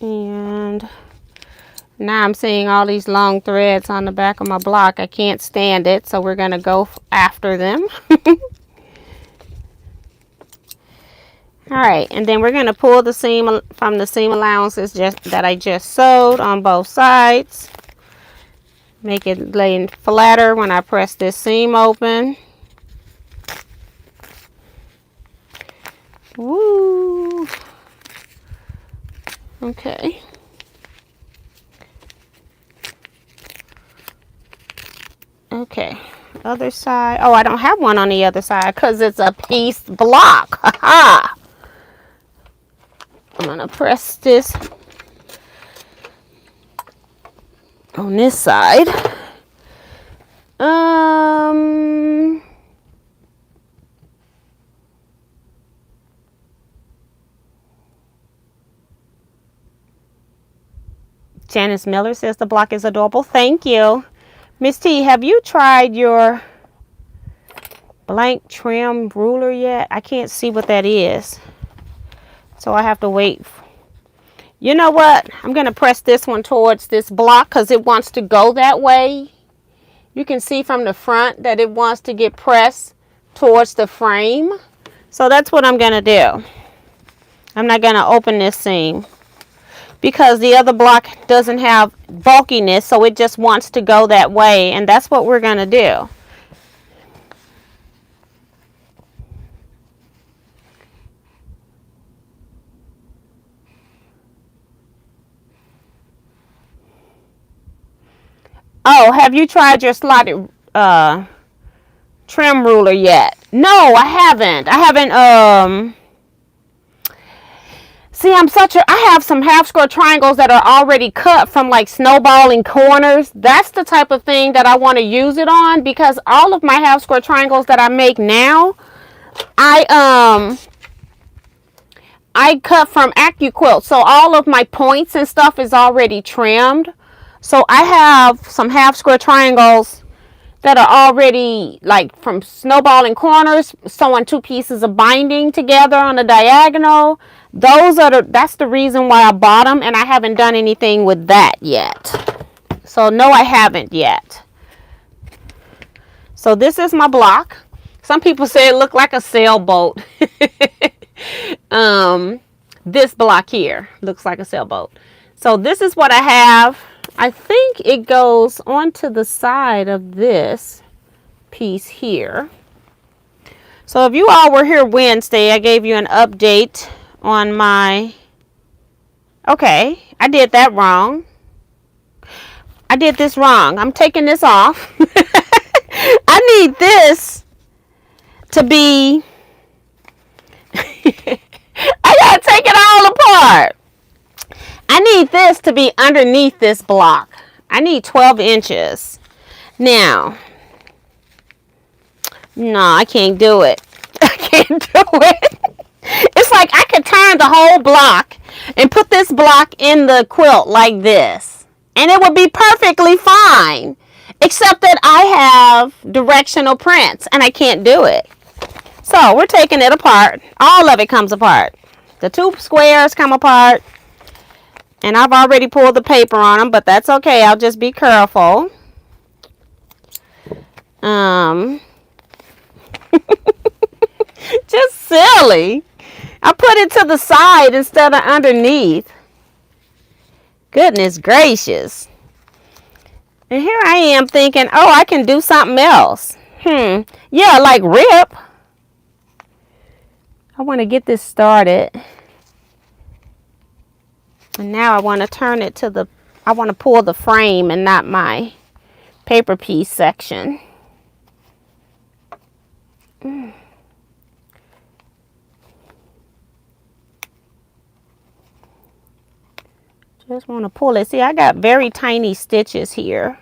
And now I'm seeing all these long threads on the back of my block. I can't stand it, so we're going to go after them. Alright, and then we're going to pull the seam from the seam allowances that I just sewed on both sides. Make it lay flatter when I press this seam open. Woo! Okay. Okay, other side. Oh, I don't have one on the other side because it's a piece block. Haha! I'm gonna press this on this side. Janice Miller says the block is adorable. Thank you. Miss T, have you tried your blank trim ruler yet? I can't see what that is, so I have to wait. You know what? I'm going to press this one towards this block because it wants to go that way. You can see from the front that it wants to get pressed towards the frame. So that's what I'm going to do. I'm not going to open this seam because the other block doesn't have bulkiness, so it just wants to go that way, and that's what we're going to do. Oh, have you tried your slotted trim ruler yet? No, I haven't. See, I have some half square triangles that are already cut from like snowballing corners. That's the type of thing that I want to use it on, because all of my half square triangles that I make now, I cut from Teaquilts. So all of my points and stuff is already trimmed. So I have some half square triangles that are already like from snowballing corners, sewing 2 pieces of binding together on a diagonal. That's the reason why I bought them, and I haven't done anything with that yet. So no, I haven't yet. So this is my block. Some people say it looked like a sailboat. This block here looks like a sailboat. So this is what I have. I think it goes onto the side of this piece here. So if you all were here Wednesday, I gave you an update on my... Okay, I did that wrong. I did this wrong. I'm taking this off. I need this to be... I gotta take it all apart. I need this to be underneath this block. I need 12 inches. Now, no, I can't do it. I can't do it. It's like I could turn the whole block and put this block in the quilt like this, and it would be perfectly fine, except that I have directional prints and I can't do it. So we're taking it apart. All of it comes apart. The 2 squares come apart. And I've already pulled the paper on them, but that's okay. I'll just be careful. Just silly. I put it to the side instead of underneath. Goodness gracious. And here I am thinking, oh, I can do something else. Yeah, like rip. I want to get this started. And now I want to turn it to I want to pull the frame and not my paper piece section. Just want to pull it. See, I got very tiny stitches here.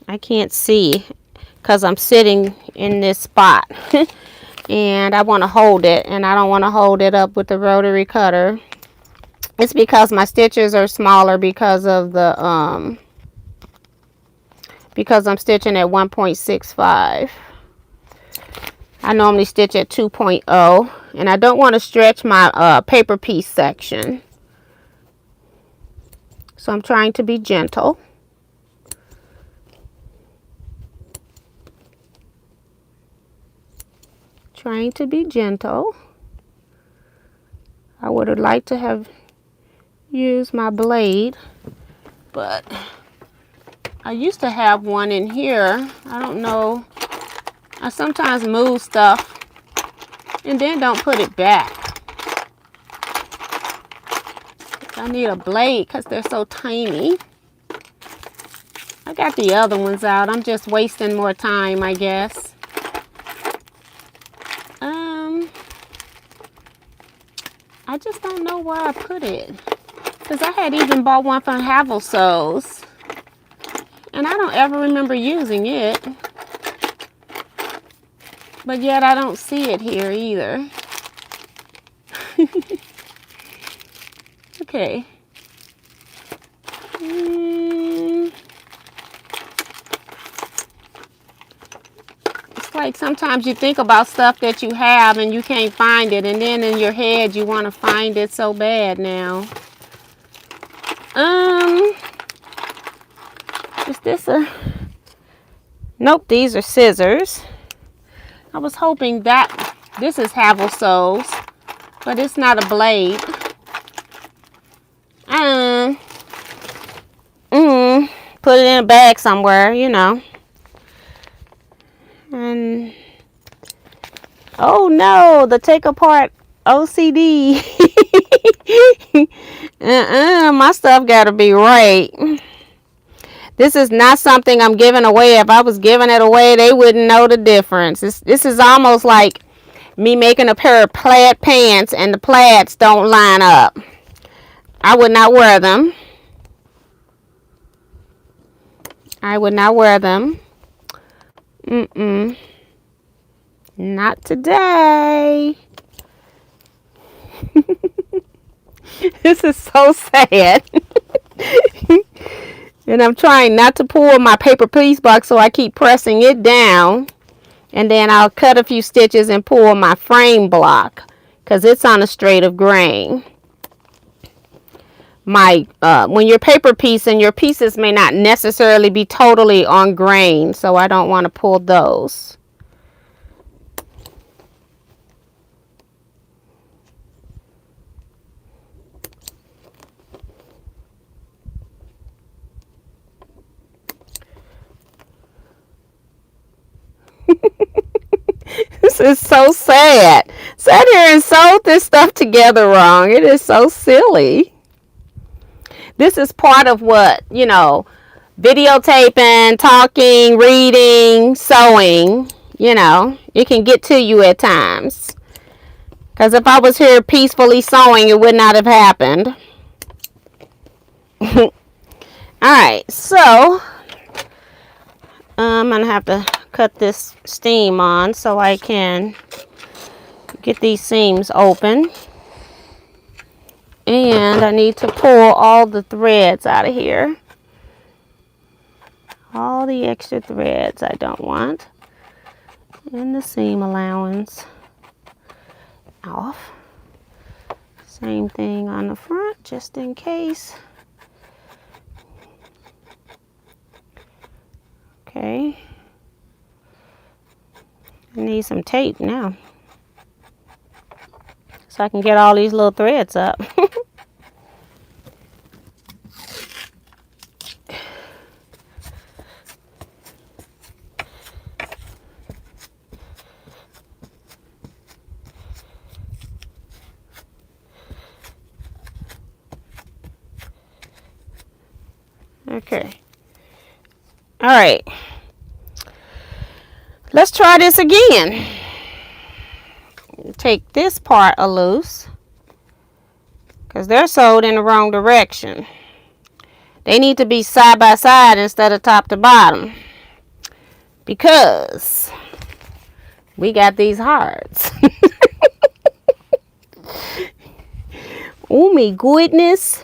I can't see because I'm sitting in this spot. And I want to hold it, and I don't want to hold it up with the rotary cutter. It's because my stitches are smaller because of the because I'm stitching at 1.65. I normally stitch at 2.0, and I don't want to stretch my paper piece section. So I'm trying to be gentle. Trying to be gentle. I would have liked to have used my blade, but I used to have one in here. I don't know. I sometimes move stuff and then don't put it back. I need a blade because they're so tiny. I got the other ones out. I'm just wasting more time, I guess. I just don't know where I put it. Because I had even bought one from Havel Sews. And I don't ever remember using it. But yet I don't see it here either. Okay. It's like sometimes you think about stuff that you have and you can't find it, and then in your head you want to find it so bad now. Is this a... Nope, these are scissors. I was hoping that this is Havel Sews, but it's not a blade. Put it in a bag somewhere, you know. And oh no, the take apart OCD. My stuff gotta be right. This is not something I'm giving away. If I was giving it away, they wouldn't know the difference. This is almost like me making a pair of plaid pants and the plaids don't line up. I would not wear them. I would not wear them. Not today. This is so sad. And I'm trying not to pull my paper piece box, so I keep pressing it down. And then I'll cut a few stitches and pull my frame block because it's on a straight of grain. When your paper piece and your pieces may not necessarily be totally on grain, so I don't want to pull those. This is so sad. Sat here and sewed this stuff together wrong. It is so silly. This is part of what, you know, videotaping, talking, reading, sewing, you know, it can get to you at times. Because if I was here peacefully sewing, it would not have happened. Alright, so I'm going to have to cut this seam on so I can get these seams open. And I need to pull all the threads out of here. All the extra threads I don't want. And the seam allowance off. Same thing on the front, just in case. Okay. I need some tape now, so I can get all these little threads up. Okay. All right. Let's try this again. Take this part loose because they're sewed in the wrong direction. They need to be side by side instead of top to bottom because we got these hearts. Oh my goodness.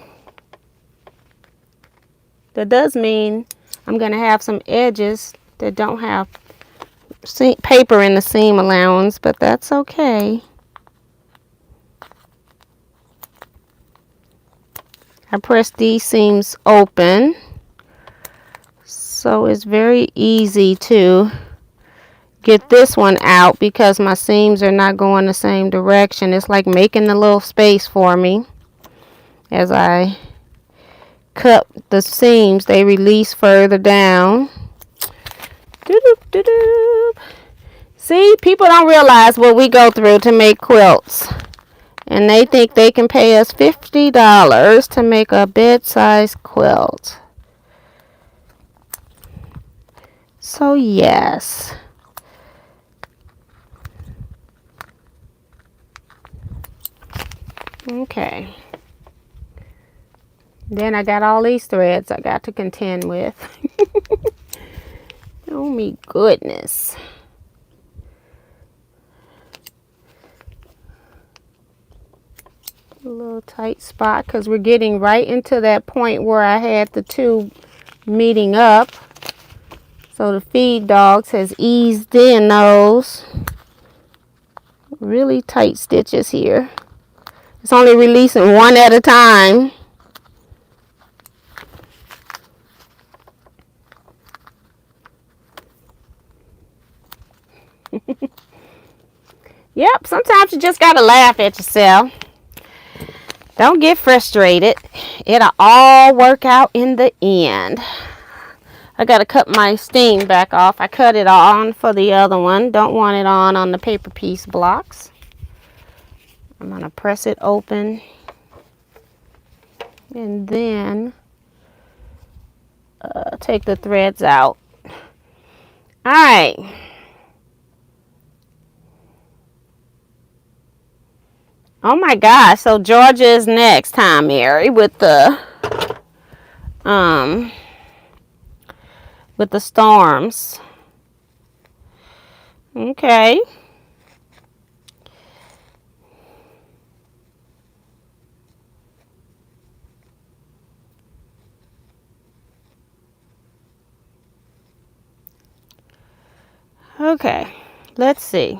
That does mean I'm going to have some edges that don't have paper in the seam allowance, but that's okay. I pressed these seams open, so it's very easy to get this one out because my seams are not going the same direction. It's like making a little space for me. As I cut the seams, they release further down. See, people don't realize what we go through to make quilts. And they think they can pay us $50 to make a bed-sized quilt. So, yes. Okay. Then I got all these threads I got to contend with. Oh, me goodness. A little tight spot because we're getting right into that point where I had the two meeting up. So the feed dogs has eased in those really tight stitches here. It's only releasing one at a time. Yep, sometimes you just gotta laugh at yourself. Don't get frustrated. It'll all work out in the end. I gotta cut my steam back off. I cut it on for the other one. Don't want it on the paper piece blocks. I'm gonna press it open and then take the threads out. All right. Oh my gosh, so Georgia is next, huh, Mary, with the storms. Okay. Okay, let's see.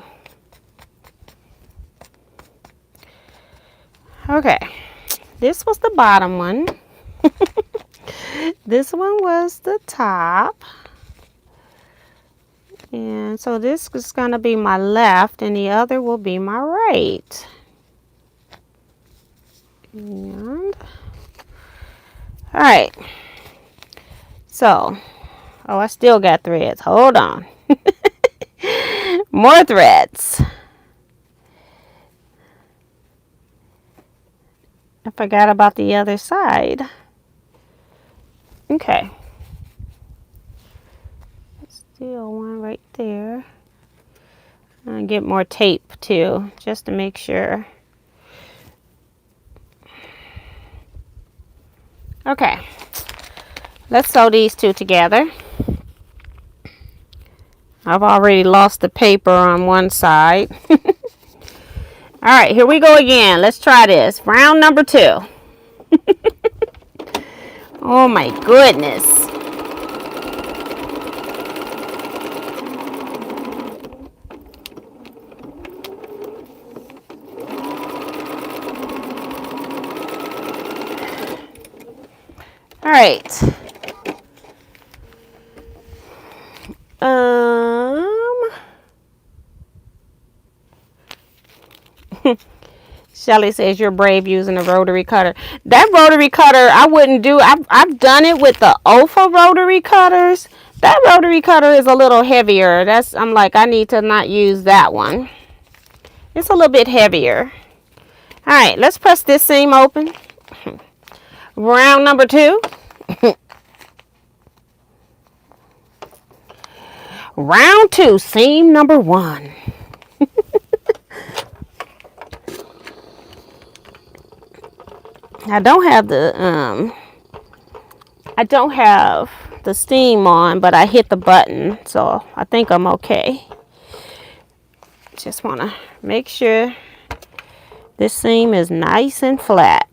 Okay, this was the bottom one. This one was the top. And so this is going to be my left and the other will be my right. And, all right. So, oh, I still got threads. Hold on. More threads. I forgot about the other side. Okay. Still one right there. I'm gonna get more tape too, just to make sure. Okay. Let's sew these two together. I've already lost the paper on one side. All right, here we go again. Let's try this. Round number 2. Oh my goodness. All right. Shelly says you're brave using a rotary cutter. That rotary cutter I wouldn't do. I've done it with the OFA rotary cutters. That rotary cutter is a little heavier. I'm like, I need to not use that one. It's a little bit heavier. All right, let's press this seam open. Round number 2. Round 2, seam number 1. I don't have the steam on, but I hit the button, so I think I'm okay. Just want to make sure this seam is nice and flat.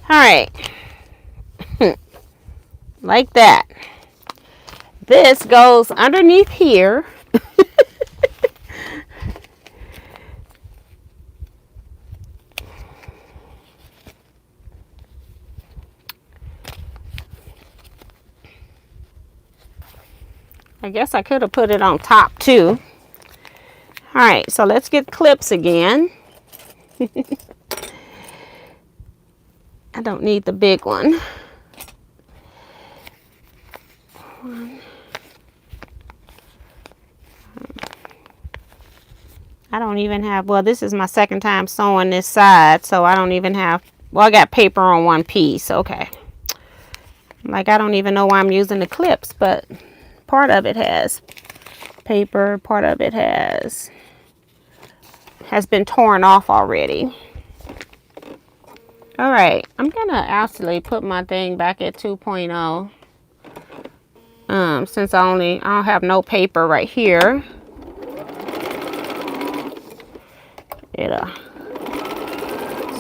All right. Like that. This goes underneath here. I guess I could have put it on top too. All right, so let's get clips again. I don't need the big one. I don't even have, well, this is my second time sewing this side, so I don't even have, well, I got paper on one piece. Okay. Like, I don't even know why I'm using the clips, but part of it has paper, part of it has been torn off already. All right, I'm gonna actually put my thing back at 2.0 since I don't have no paper right here. it'll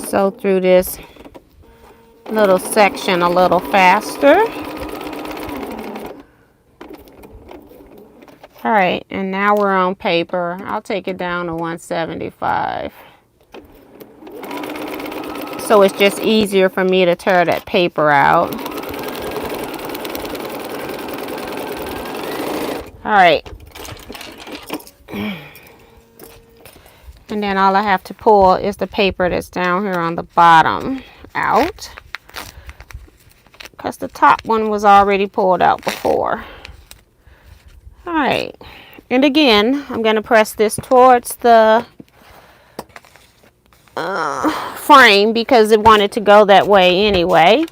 sew through this little section a little faster. All right, and now we're on paper. I'll take it down to 175. So it's just easier for me to tear that paper out. All right. And then all I have to pull is the paper that's down here on the bottom out, because the top one was already pulled out before. All right, and again, I'm going to press this towards the frame because it wanted to go that way anyway.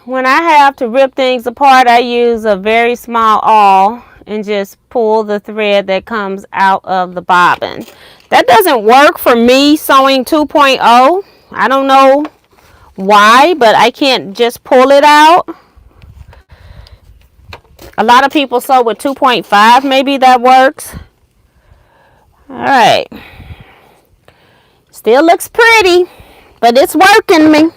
When I have to rip things apart, I use a very small awl and just pull the thread that comes out of the bobbin. That doesn't work for me sewing 2.0. I don't know why, but I can't just pull it out. A lot of people sew with 2.5. Maybe that works. All right. Still looks pretty, but it's working me.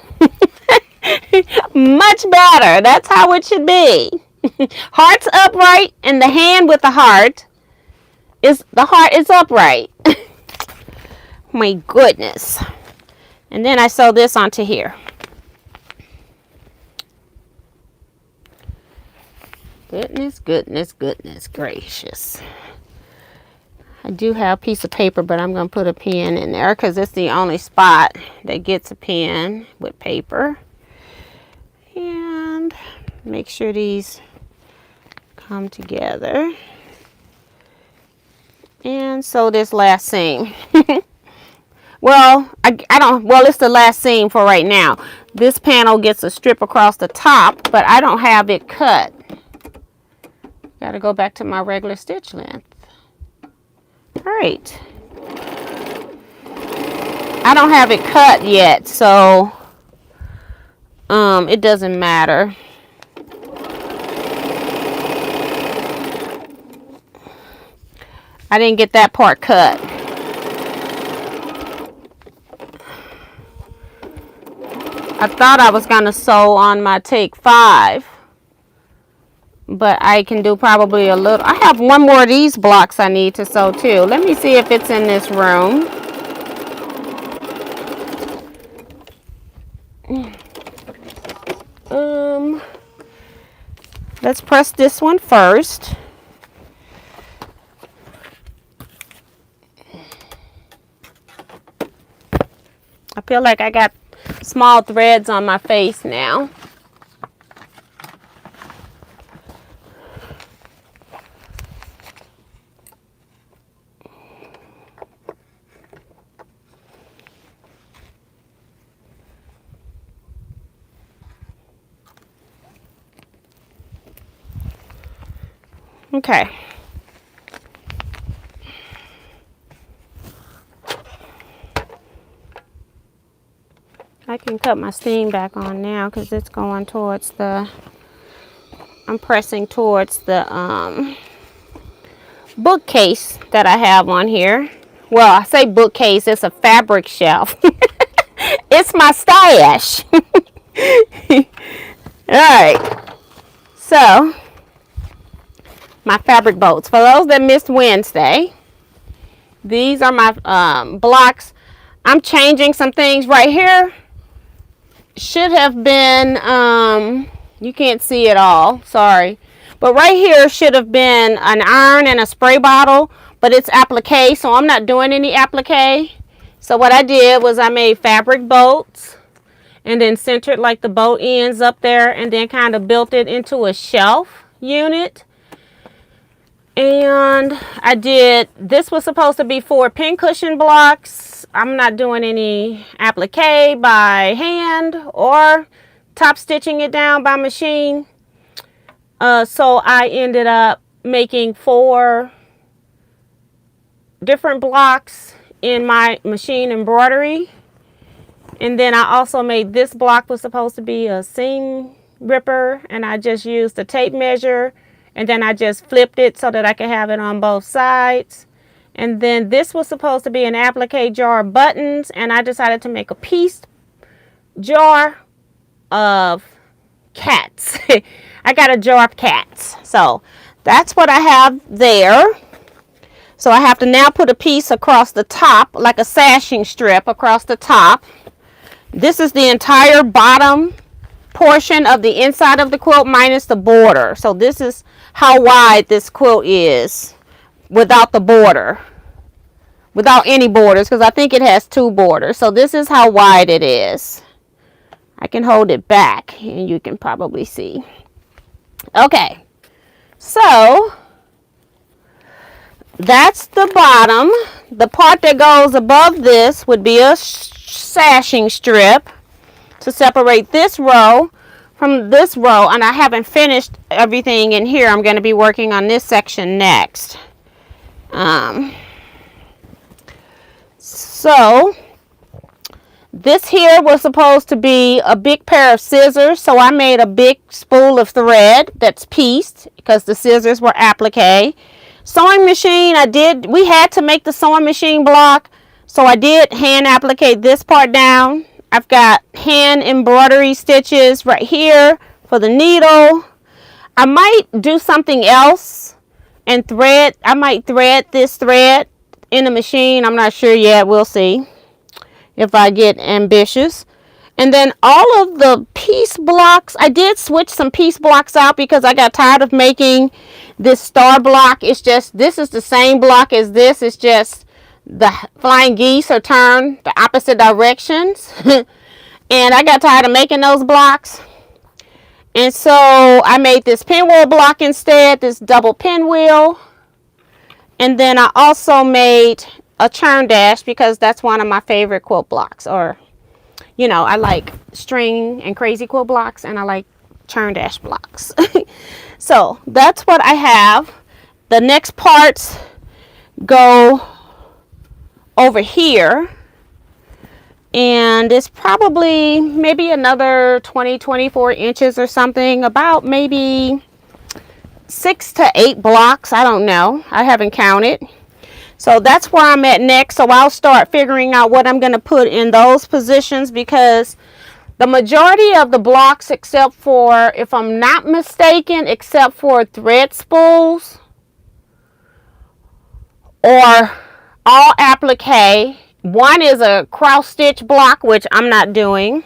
Much better. That's how it should be. Heart's upright, and the hand with the heart is upright. My goodness. And then I sew this onto here. Goodness, goodness, goodness gracious. I do have a piece of paper, but I'm going to put a pen in there because it's the only spot that gets a pen with paper. And make sure these come together. And sew this last seam. Well, it's the last seam for right now. This panel gets a strip across the top, but I don't have it cut. Got to go back to my regular stitch length. All right. I don't have it cut yet, so it doesn't matter. I didn't get that part cut. I thought I was going to sew on my take 5. But I can do probably a little. I have one more of these blocks I need to sew too. Let me see if it's in this room. Let's press this one first. I feel like I got small threads on my face now. Okay. I can cut my seam back on now because it's going towards the, I'm pressing towards the bookcase that I have on here. Well, I say bookcase, it's a fabric shelf. It's my stash. All right. So, my fabric boats. For those that missed Wednesday, these are my blocks. I'm changing some things right here. Should have been, you can't see it all, sorry. But right here should have been an iron and a spray bottle, but it's applique, so I'm not doing any applique. So what I did was I made fabric boats and then centered like the boat ends up there and then kind of built it into a shelf unit. And I did, this was supposed to be 4 pincushion blocks. I'm not doing any applique by hand or top stitching it down by machine. So I ended up making 4 different blocks in my machine embroidery. And then I also made this block was supposed to be a seam ripper, and I just used the tape measure. And then I just flipped it so that I could have it on both sides. And then this was supposed to be an applique jar of buttons, and I decided to make a piece jar of cats. I got a jar of cats. So that's what I have there. So I have to now put a piece across the top, like a sashing strip across the top. This is the entire bottom portion of the inside of the quilt minus the border. So this is how wide this quilt is without the border, without any borders, because I think it has 2 borders. So this is how wide it is. I can hold it back and you can probably see. Okay, so that's the bottom. The part that goes above this would be a sashing strip to separate this row from this row, and I haven't finished everything in here. I'm going to be working on this section next. So this here was supposed to be a big pair of scissors, so I made a big spool of thread that's pieced because the scissors were applique. Sewing machine, we had to make the sewing machine block, so I did hand applique this part down. I've got hand embroidery stitches right here for the needle. I might do something else and thread. I might thread this thread in the machine. I'm not sure yet. We'll see if I get ambitious. And then all of the piece blocks, I did switch some piece blocks out because I got tired of making this star block. It's just, this is the same block as this. It's just the flying geese are turned the opposite directions. And I got tired of making those blocks. And so I made this pinwheel block instead, this double pinwheel. And then I also made a churn dash because that's one of my favorite quilt blocks. Or, you know, I like string and crazy quilt blocks, and I like churn dash blocks. So that's what I have. The next parts go over here, and it's probably maybe another 20-24 inches or something, about maybe 6 to 8 blocks. I don't know, I haven't counted. So that's where I'm at next. So I'll start figuring out what I'm going to put in those positions, because the majority of the blocks, except for, if I'm not mistaken, except for thread spools, are all applique. One is a cross stitch block, which I'm not doing.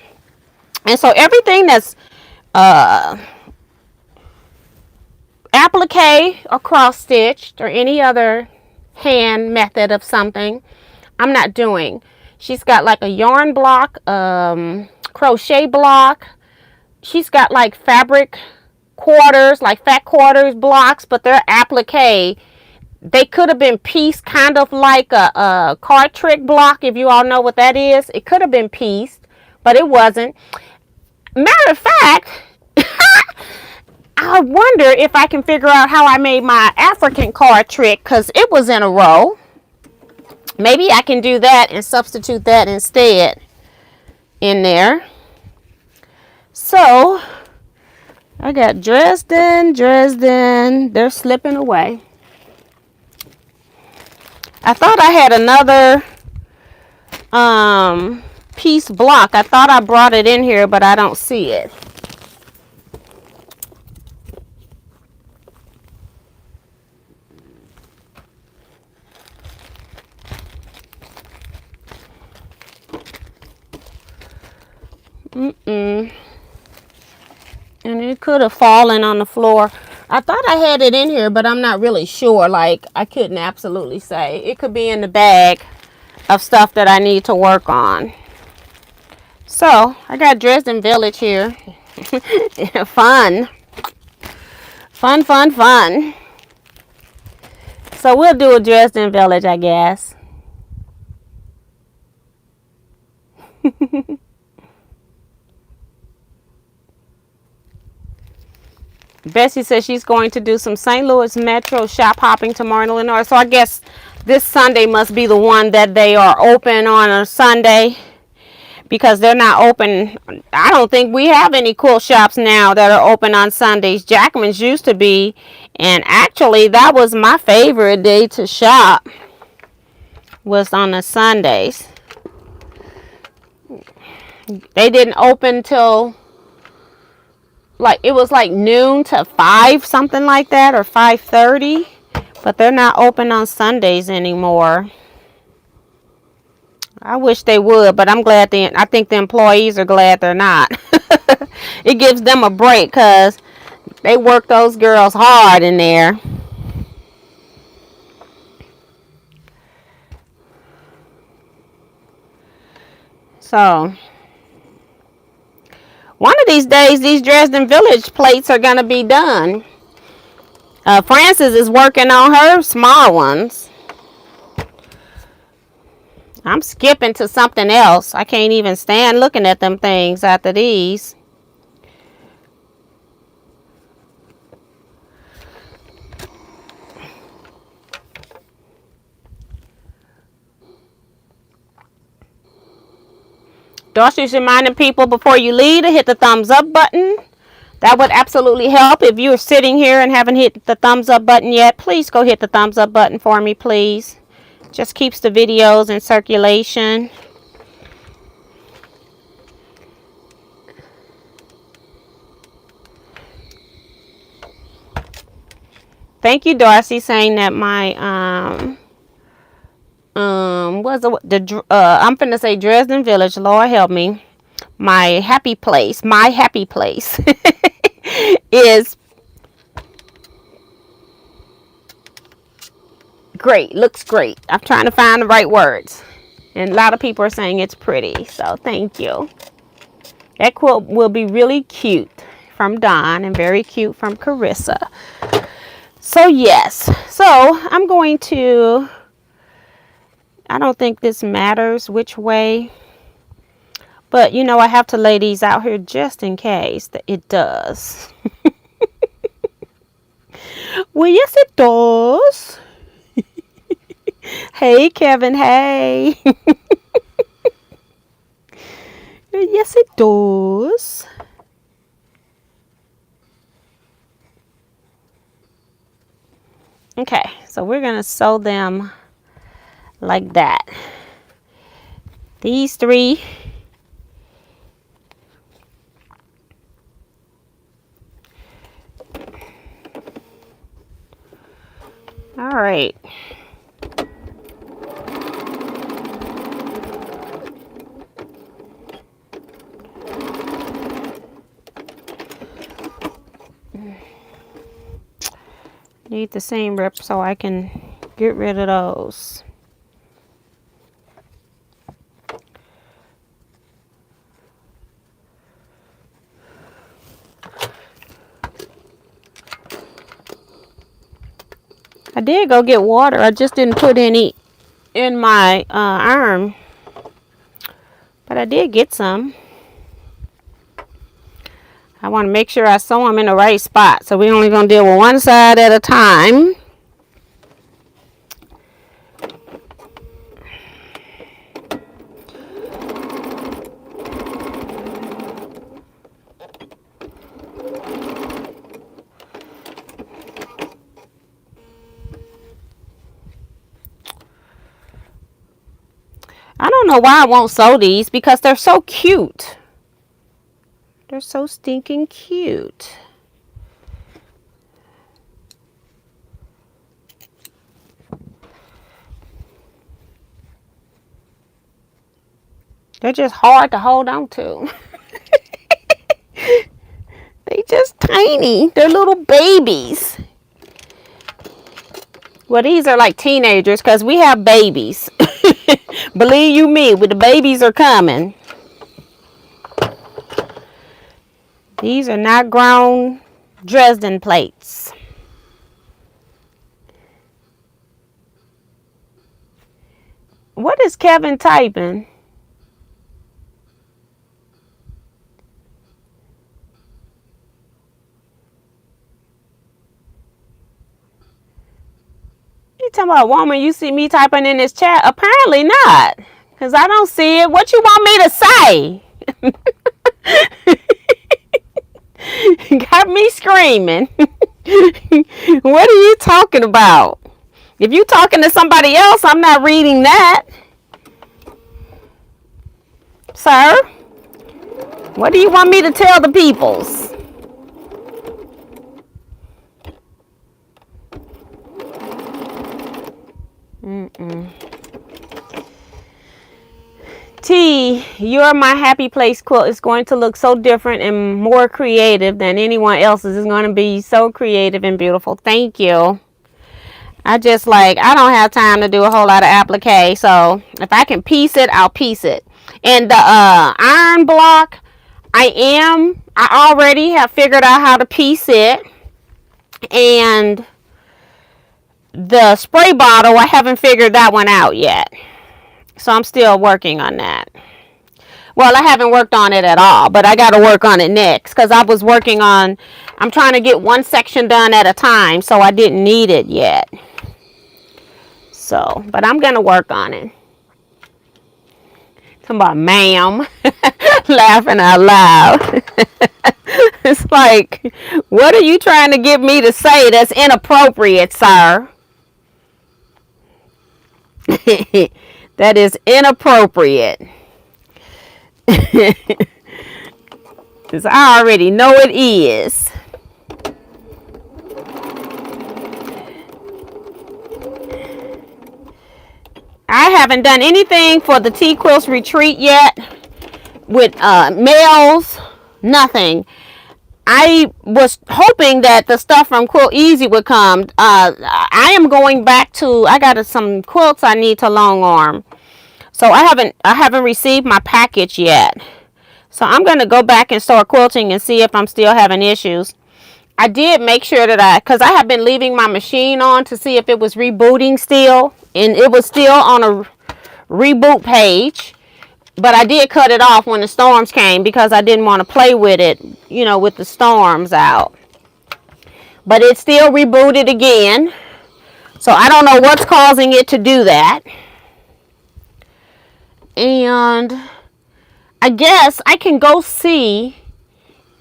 And so everything that's applique or cross stitched or any other hand method of something, I'm not doing. She's got like a yarn block, crochet block. She's got like fabric quarters, like fat quarters blocks, but they're applique. They could have been pieced, kind of like a card trick block, if you all know what that is. It could have been pieced, but it wasn't. Matter of fact, I wonder if I can figure out how I made my African card trick, because it was in a row. Maybe I can do that and substitute that instead in there. So I got Dresden. They're slipping away. I thought I had another piece block. I thought I brought it in here, but I don't see it. And it could have fallen on the floor. I thought I had it in here, but I'm not really sure. Like, I couldn't absolutely say. It could be in the bag of stuff that I need to work on. So I got Dresden Village here. Fun. So we'll do a Dresden Village, I guess. Bessie says she's going to do some St. Louis Metro shop hopping tomorrow in Illinois. So I guess this Sunday must be the one that they are open on a Sunday, because they're not open. I don't think we have any quilt shops now that are open on Sundays. Jackman's used to be, and actually that was my favorite day to shop. was on the Sundays. They didn't open till like it was like noon to 5, something like that, or 5:30. But they're not open on Sundays anymore. I wish they would, but I'm glad I think the employees are glad they're not. It gives them a break because they work those girls hard in there. So, one of these days, these Dresden Village plates are going to be done. Frances is working on her small ones. I'm skipping to something else. I can't even stand looking at them things after these. Darcy's reminding people before you leave to hit the thumbs up button. That would absolutely help. If you're sitting here and haven't hit the thumbs up button yet, please go hit the thumbs up button for me, please. Just keeps the videos in circulation. Thank you, Darcy, saying that my I'm finna say Dresden Village. Lord help me. My happy place is great. Looks great. I'm trying to find the right words. And a lot of people are saying it's pretty. So thank you. That quilt will be really cute from Dawn and very cute from Carissa. So yes. So I'm going to, I don't think this matters which way. But, you know, I have to lay these out here just in case that it does. Well, yes, it does. Hey, Kevin. Hey. Yes, it does. Okay, so we're going to sew them like that. These three. All right. Need the seam rip so I can get rid of those. I did go get water. I just didn't put any in my arm. But I did get some. I want to make sure I sew them in the right spot. So we're only going to deal with one side at a time. I don't know why I won't sew these because they're so cute. They're so stinking cute. They're just hard to hold on to. They just tiny. They're little babies. Well, these are like teenagers because we have babies. Believe you me, the babies are coming. These are not grown Dresden plates. What is Kevin typing? You talking about a woman you see me typing in this chat? Apparently not. Because I don't see it. What you want me to say? Got me screaming. What are you talking about? If you talking to somebody else, I'm not reading that. Sir, what do you want me to tell the peoples? T, you're my happy place quilt. It's going to look so different and more creative than anyone else's. It's going to be so creative and beautiful. Thank you. I don't have time to do a whole lot of applique. So if I can piece it, I'll piece it. And the iron block, I already have figured out how to piece it. And the spray bottle, I haven't figured that one out yet. So I'm still working on that. Well, I haven't worked on it at all, but I got to work on it next because I'm trying to get one section done at a time, so I didn't need it yet. So, but I'm going to work on it. Talking about ma'am, laughing out loud. It's like, what are you trying to get me to say that's inappropriate, sir? That is inappropriate. Because I already know it is. I haven't done anything for the Teaquilts retreat yet with mails, nothing. I was hoping that the stuff from Quilt Easy would come. I am going back to, I got some quilts I need to long arm. So I haven't received my package yet. So I'm going to go back and start quilting and see if I'm still having issues. I did make sure that because I have been leaving my machine on to see if it was rebooting still. And it was still on a reboot page. But I did cut it off when the storms came because I didn't want to play with it, with the storms out. But it still rebooted again. So I don't know what's causing it to do that. And I guess I can go see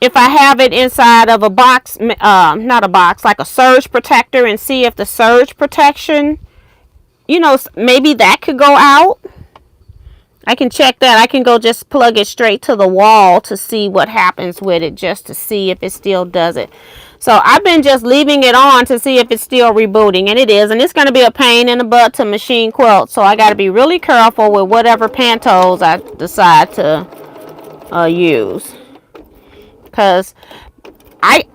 if I have it inside of a box, not a box, like a surge protector, and see if the surge protection, maybe that could go out. I can check that. I can go just plug it straight to the wall to see what happens with it, just to see if it still does it. So I've been just leaving it on to see if it's still rebooting, and it is. And it's going to be a pain in the butt to machine quilt. So I got to be really careful with whatever pantos I decide to use. Because I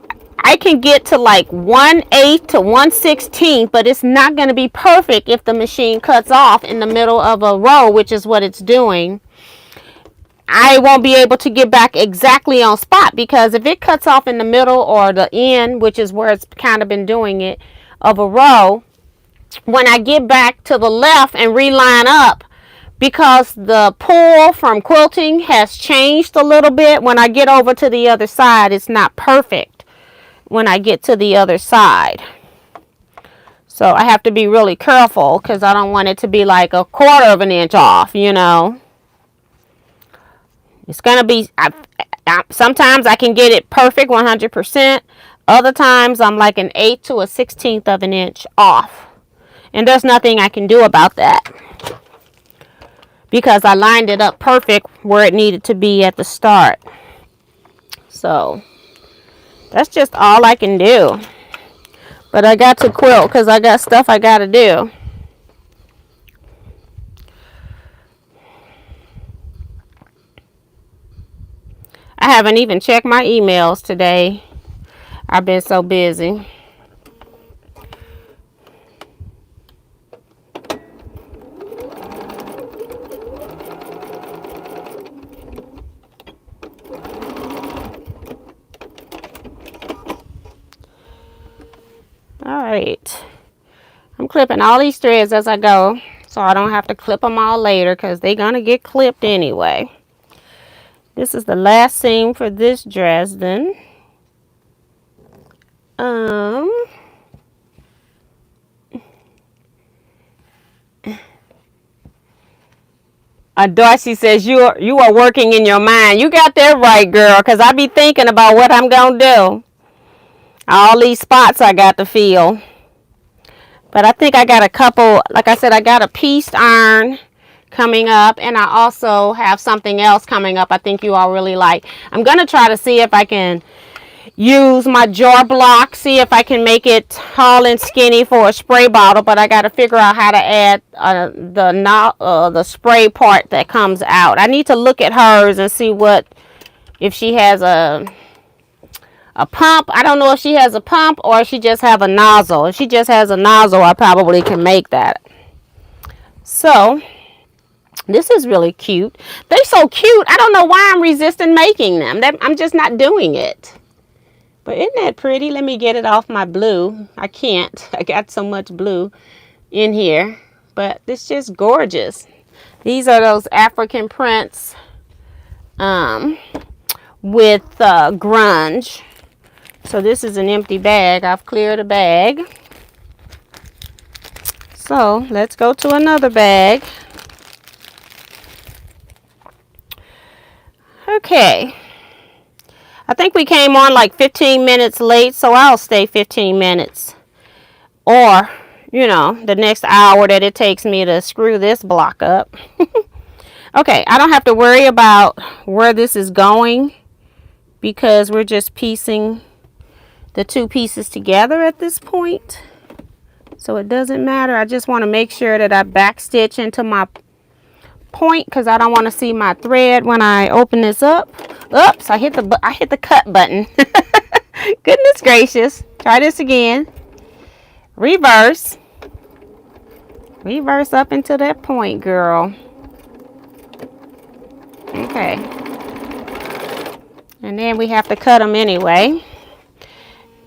can get to like 1/8 to 1/16, but it's not going to be perfect if the machine cuts off in the middle of a row, which is what it's doing. I won't be able to get back exactly on spot, because if it cuts off in the middle or the end, which is where it's kind of been doing it, of a row, when I get back to the left and reline up, because the pull from quilting has changed a little bit, when I get over to the other side, it's not perfect when I get to the other side. So I have to be really careful, because I don't want it to be like 1/4 of an inch off, It's going to be, sometimes I can get it perfect 100%. Other times I'm like 1/8 to 1/16 of an inch off. And there's nothing I can do about that, because I lined it up perfect where it needed to be at the start. So that's just all I can do. But I got to quilt because I got stuff I got to do. I haven't even checked my emails today. I've been so busy. Alright, I'm clipping all these threads as I go, so I don't have to clip them all later, because they're going to get clipped anyway. This is the last seam for this Dresden. Darcy says you are working in your mind. You got that right, girl, because I be thinking about what I'm going to do. All these spots I got to fill. But I think I got a couple, like I said, I got a pieced iron coming up, and I also have something else coming up I think you all really like. I'm going to try to see if I can use my jar block, see if I can make it tall and skinny for a spray bottle, but I got to figure out how to add the spray part that comes out. I need to look at hers and see if she has a pump. I don't know if she has a pump or if she just have a nozzle. If she just has a nozzle, I probably can make that. So this is really cute. They're so cute. I don't know why I'm resisting making them. I'm just not doing it. But isn't that pretty? Let me get it off my blue. I can't. I got so much blue in here. But it's just gorgeous. These are those African prints with grunge. So this is an empty bag. I've cleared a bag. So let's go to another bag. Okay. I think we came on like 15 minutes late, so I'll stay 15 minutes. Or, you know, the next hour that it takes me to screw this block up. Okay, I don't have to worry about where this is going because we're just piecing the two pieces together at this point. So it doesn't matter. I just want to make sure that I back stitch into my point because I don't want to see my thread when I open this up. Oops, I hit the cut button. Goodness gracious. Try this again. Reverse up into that point, girl. Okay, and then we have to cut them anyway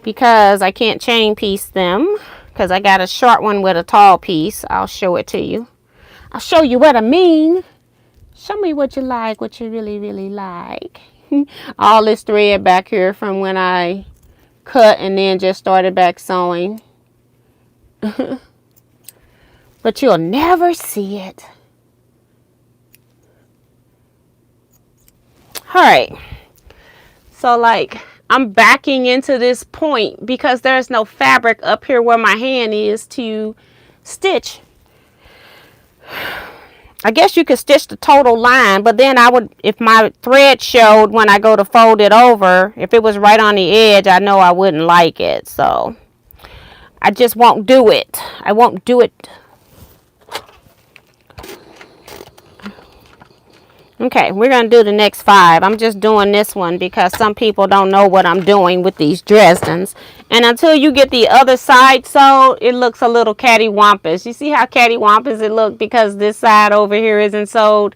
because I can't chain piece them because I got a short one with a tall piece. I'll show it to you. I'll show you what I mean. Show me what you like, what you really, really like. All this thread back here from when I cut and then just started back sewing. But you'll never see it. Alright. So like I'm backing into this point because there's no fabric up here where my hand is to stitch. I guess you could stitch the total line, but then I would, if my thread showed when I go to fold it over, if it was right on the edge, I know I wouldn't like it. So I just won't do it. I won't do it. Okay, we're going to do the next 5. I'm just doing this one because some people don't know what I'm doing with these Dresdens. And until you get the other side sewed, it looks a little cattywampus. You see how cattywampus it looked because this side over here isn't sewed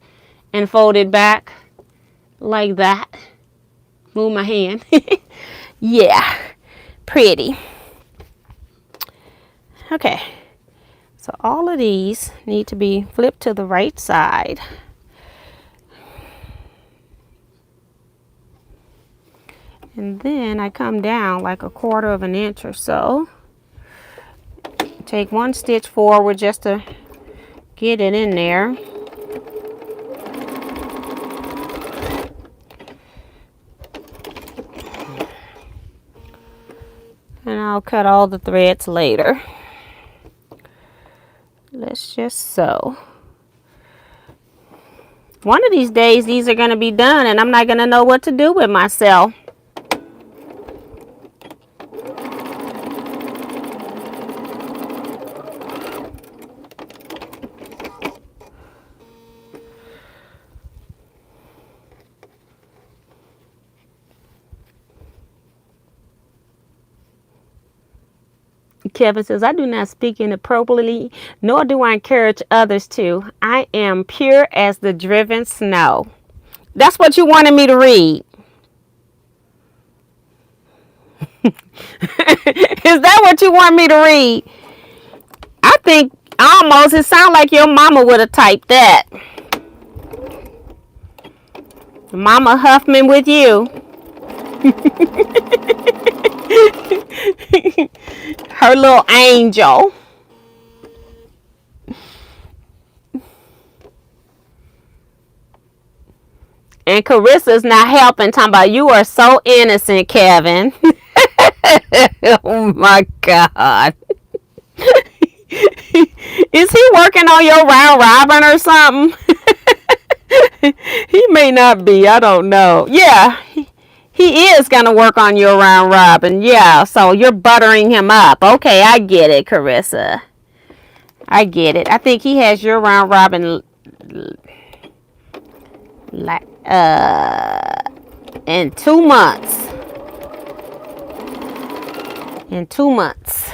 and folded back like that. Move my hand. Yeah, pretty. Okay, so all of these need to be flipped to the right side. And then I come down like a 1/4 of an inch or so. Take one stitch forward just to get it in there. And I'll cut all the threads later. Let's just sew. One of these days these are going to be done and I'm not going to know what to do with myself. Kevin says, I do not speak inappropriately, nor do I encourage others to. I am pure as the driven snow. That's what you wanted me to read. Is that what you want me to read? I think almost it sounds like your mama would have typed that. Mama Huffman with you. Her little angel. And Carissa's not helping, talking about you are so innocent, Kevin. Oh my God. Is he working on your round robin or something? He may not be. I don't know. Yeah, he is going to work on your round robin. Yeah, so you're buttering him up. Okay, I get it, Carissa. I get it. I think he has your round robin in 2 months. In 2 months.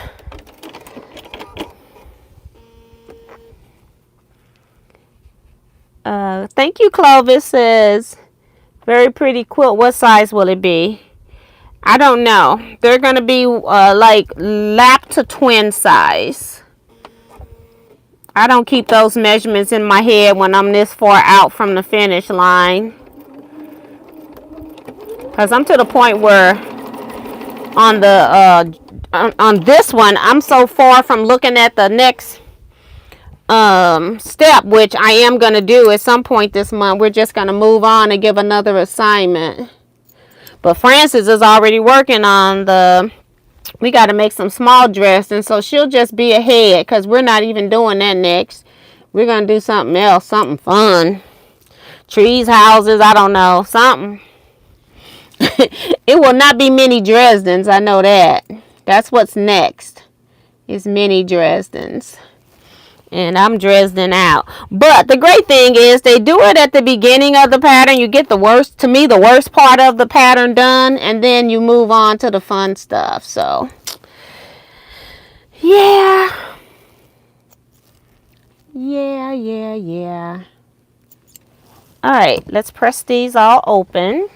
Thank you, Clovis says. Very pretty quilt. What size will it be? I don't know. They're going to be like lap to twin size. I don't keep those measurements in my head when I'm this far out from the finish line. Because I'm to the point where on the on this one, I'm so far from looking at the next step, which I am going to do at some point this month. We're just going to move on and give another assignment. But Frances is already working on we got to make some small Dresden, so she'll just be ahead because we're not even doing that next. We're going to do something else, something fun. Trees, houses, I don't know, something. It will not be mini Dresdens, I know that. That's what's next, is mini Dresdens. And I'm Dresden out. But the great thing is they do it at the beginning of the pattern. You get the worst part of the pattern done. And then you move on to the fun stuff. So, yeah. Yeah. All right. Let's press these all open.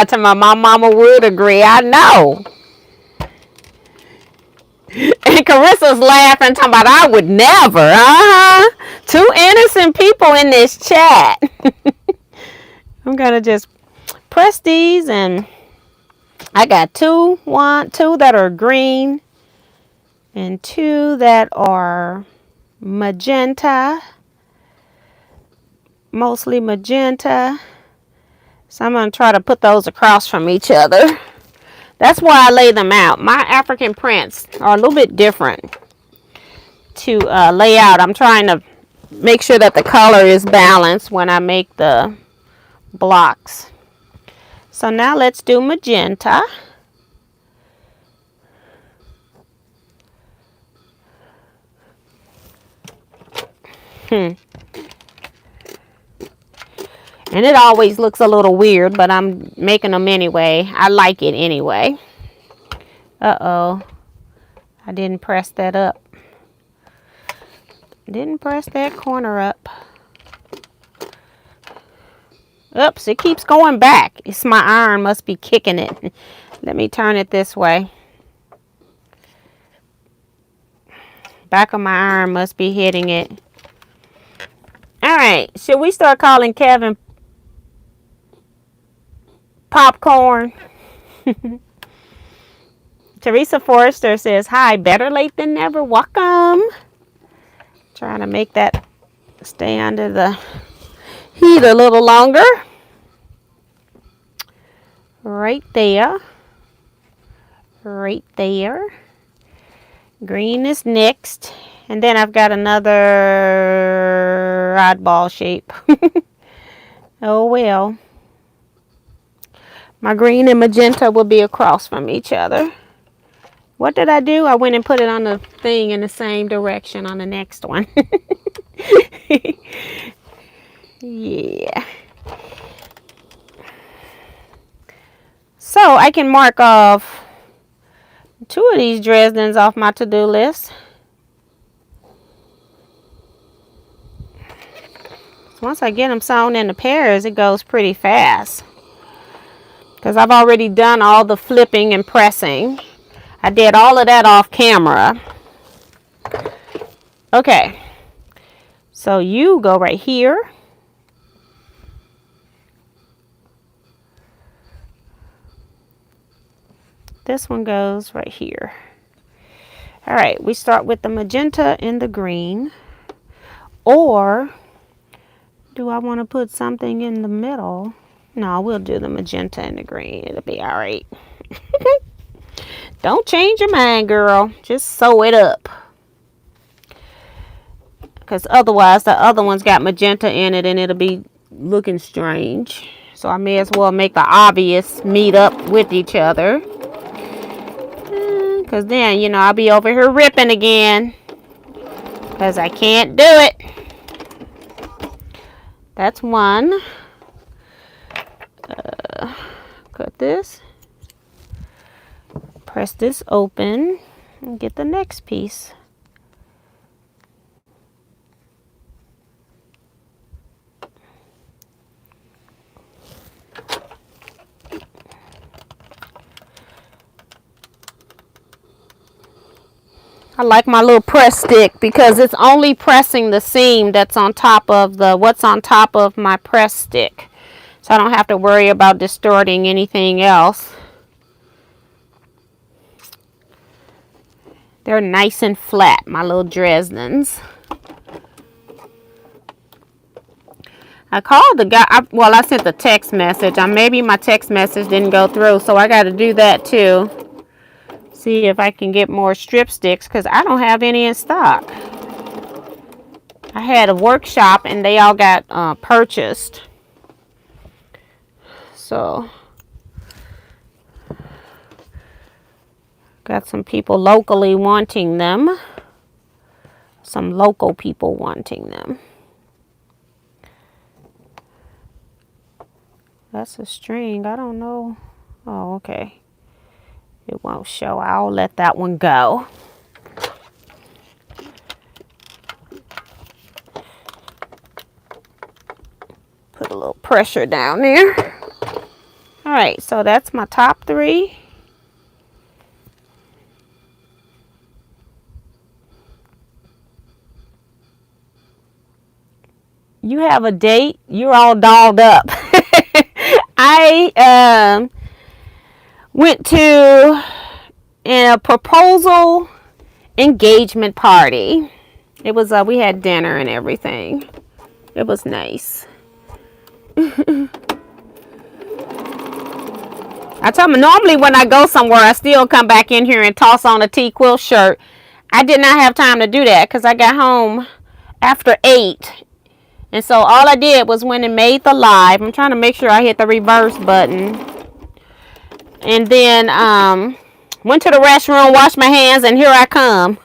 To my mama would agree. I know. And Carissa's laughing, talking about I would never. Two innocent people in this chat. I'm gonna just press these, and I got two that are green and 2 that are magenta, mostly magenta. So I'm going to try to put those across from each other. That's why I lay them out. My African prints are a little bit different to lay out. I'm trying to make sure that the color is balanced when I make the blocks. So now let's do magenta. And it always looks a little weird, but I'm making them anyway. I like it anyway. Uh-oh. I didn't press that up. Didn't press that corner up. Oops, it keeps going back. It's my iron must be kicking it. Let me turn it this way. Back of my iron must be hitting it. All right, should we start calling Kevin Popcorn? Teresa Forrester says, hi, better late than never. Welcome. Trying to make that stay under the heat a little longer. Right there. Right there. Green is next. And then I've got another oddball shape. Oh well. My green and magenta will be across from each other. What did I do? I went and put it on the thing in the same direction on the next one. Yeah. So I can mark off 2 of these Dresdens off my to-do list. Once I get them sewn into pairs, it goes pretty fast. Because I've already done all the flipping and pressing. I did all of that off camera. Okay. So you go right here. This one goes right here. All right, we start with the magenta and the green. Or do I want to put something in the middle? No, we'll do the magenta and the green. It'll be all right. Don't change your mind, girl. Just sew it up. Because otherwise, the other one's got magenta in it and it'll be looking strange. So I may as well make the obvious meet up with each other. Because then, you know, I'll be over here ripping again. Because I can't do it. That's one. Cut this. Press this open. And get the next piece. I like my little press stick because it's only pressing the seam that's on top of what's on top of my press stick. So I don't have to worry about distorting anything else. They're nice and flat, my little Dresdens. I called the guy, I sent the text message. Maybe my text message didn't go through, so I got to do that too. See if I can get more strip sticks because I don't have any in stock. I had a workshop and they all got purchased. So, got some people locally wanting them. Some local people wanting them. That's a string. I don't know. Oh, okay. It won't show. I'll let that one go. Put a little pressure down there. All right, so that's my top three. You have a date. You're all dolled up. I went to a proposal engagement party. It was we had dinner and everything. It was nice. I tell them normally when I go somewhere I still come back in here and toss on a Teaquilt shirt. I did not have time to do that because I got home after 8. And so all I did was when it made the live. I'm trying to make sure I hit the reverse button. And then went to the restroom, washed my hands, and here I come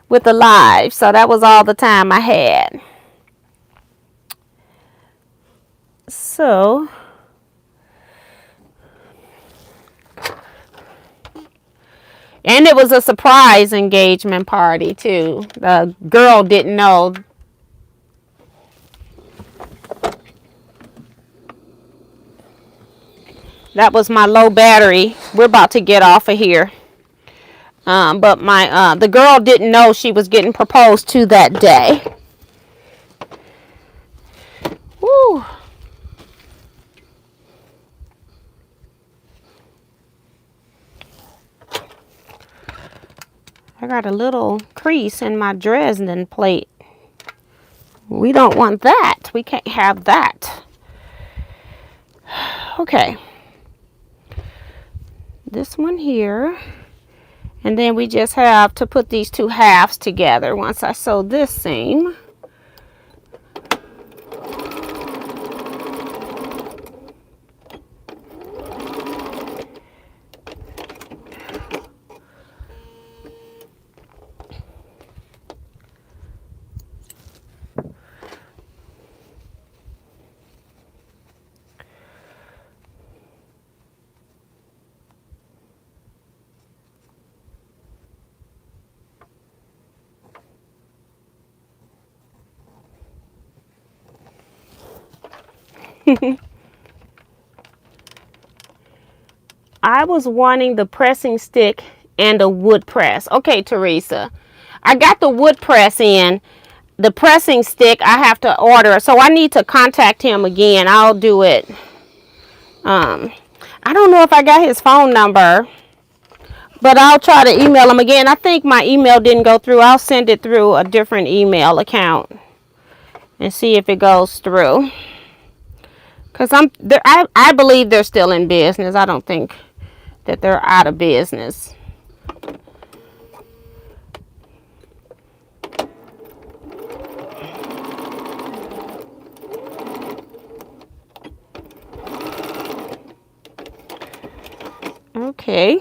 with the live. So that was all the time I had. So and it was a surprise engagement party too. The girl didn't know. That was my low battery. We're about to get off of here. But the girl didn't know she was getting proposed to that day. Woo. I got a little crease in my Dresden plate. We don't want that. We can't have that. Okay. This one here. And then we just have to put these two halves together once I sew this seam. I was wanting the pressing stick and a wood press. Okay, Teresa. I got the wood press in. The pressing stick I have to order. So I need to contact him again. I'll do it. I I don't know if I got his phone number, but I'll try to email him again. I think my email didn't go through. I'll send it through a different email account and see if it goes through. Because I believe they're still in business. I don't think that they're out of business. Okay.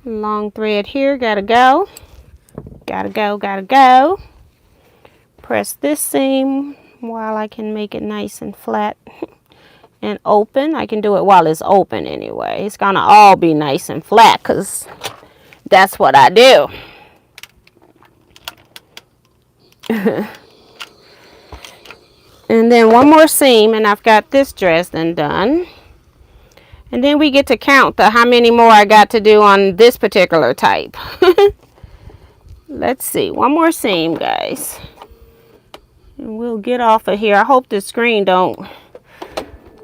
Long thread here. Gotta go. Gotta go. Gotta go. Press this seam while I can make it nice and flat and open. I can do it while it's open anyway. It's gonna all be nice and flat because that's what I do. And then one more seam and I've got this Dresden done. And then we get to count how many more I got to do on this particular type. Let's see, one more seam, guys. And we'll get off of here. I hope the screen don't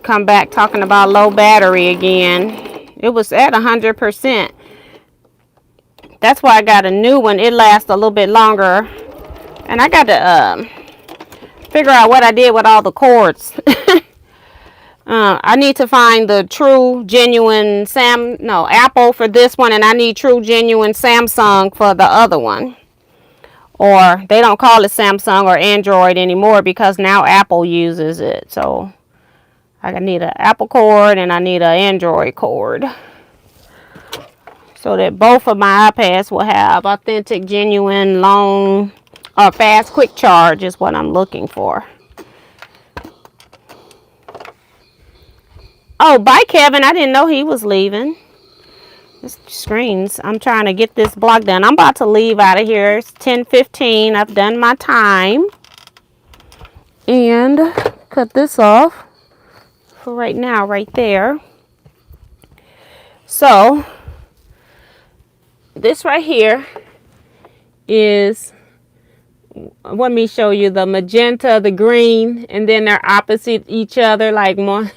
come back talking about low battery again. It was at 100%. That's why I got a new one. It lasts a little bit longer. And I got to figure out what I did with all the cords. I need to find the true, genuine Apple for this one, and I need true, genuine Samsung for the other one. Or they don't call it Samsung or Android anymore because now Apple uses it. So I need an Apple cord and I need an Android cord. So that both of my iPads will have authentic, genuine, long, or fast, quick charge is what I'm looking for. Oh, bye, Kevin. I didn't know he was leaving. This screens. I'm trying to get this block done. I'm about to leave out of here. It's 10:15. I've done my time. And cut this off for right now, right there. So, this right here is... Let me show you the magenta, the green, and then they're opposite each other. Like more,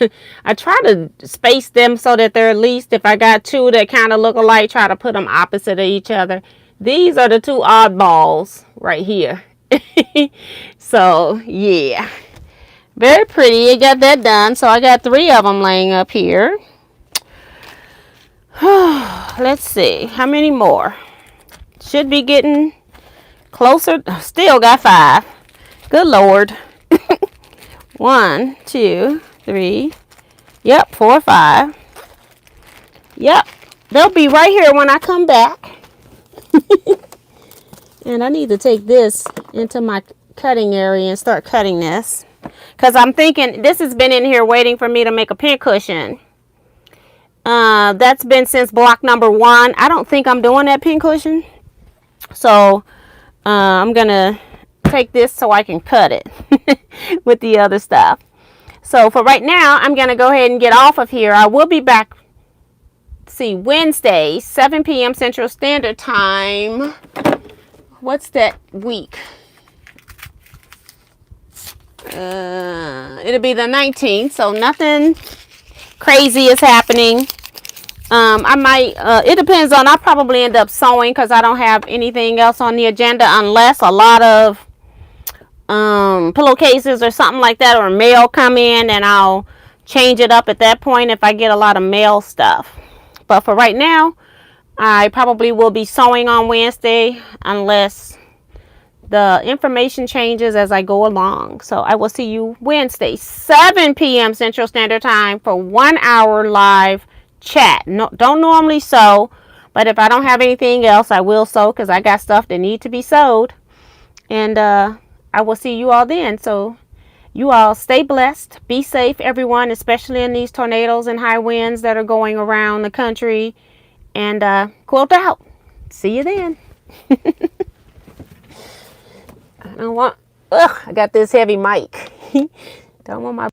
I try to space them so that they're at least, if I got two that kind of look alike, try to put them opposite of each other. These are the two oddballs right here. So yeah, very pretty. I got that done. So I got 3 of them laying up here. Let's see how many more. Should be getting closer. Still got 5. Good Lord. 1, 2, 3. Yep, 4, 5. Yep, they'll be right here when I come back. And I need to take this into my cutting area and start cutting this, because I'm thinking this has been in here waiting for me to make a pincushion. That's been since block number 1. I don't think I'm doing that pincushion, so I'm gonna take this so I can cut it with the other stuff. So for right now, I'm gonna go ahead and get off of here. I will be back, see, Wednesday, 7 p.m. Central Standard Time. What's that week? It'll be the 19th, so nothing crazy is happening. I might, it depends on, I'll probably end up sewing because I don't have anything else on the agenda unless a lot of pillowcases or something like that or mail come in, and I'll change it up at that point if I get a lot of mail stuff. But for right now, I probably will be sewing on Wednesday unless the information changes as I go along. So I will see you Wednesday, 7 p.m. Central Standard Time for 1 hour live chat. No, don't normally sew, but if I don't have anything else, I will sew because I got stuff that need to be sewed. And I will see you all then. So you all stay blessed, be safe, everyone, especially in these tornadoes and high winds that are going around the country. And quilt out. See you then. I don't want, I got this heavy mic. Don't want my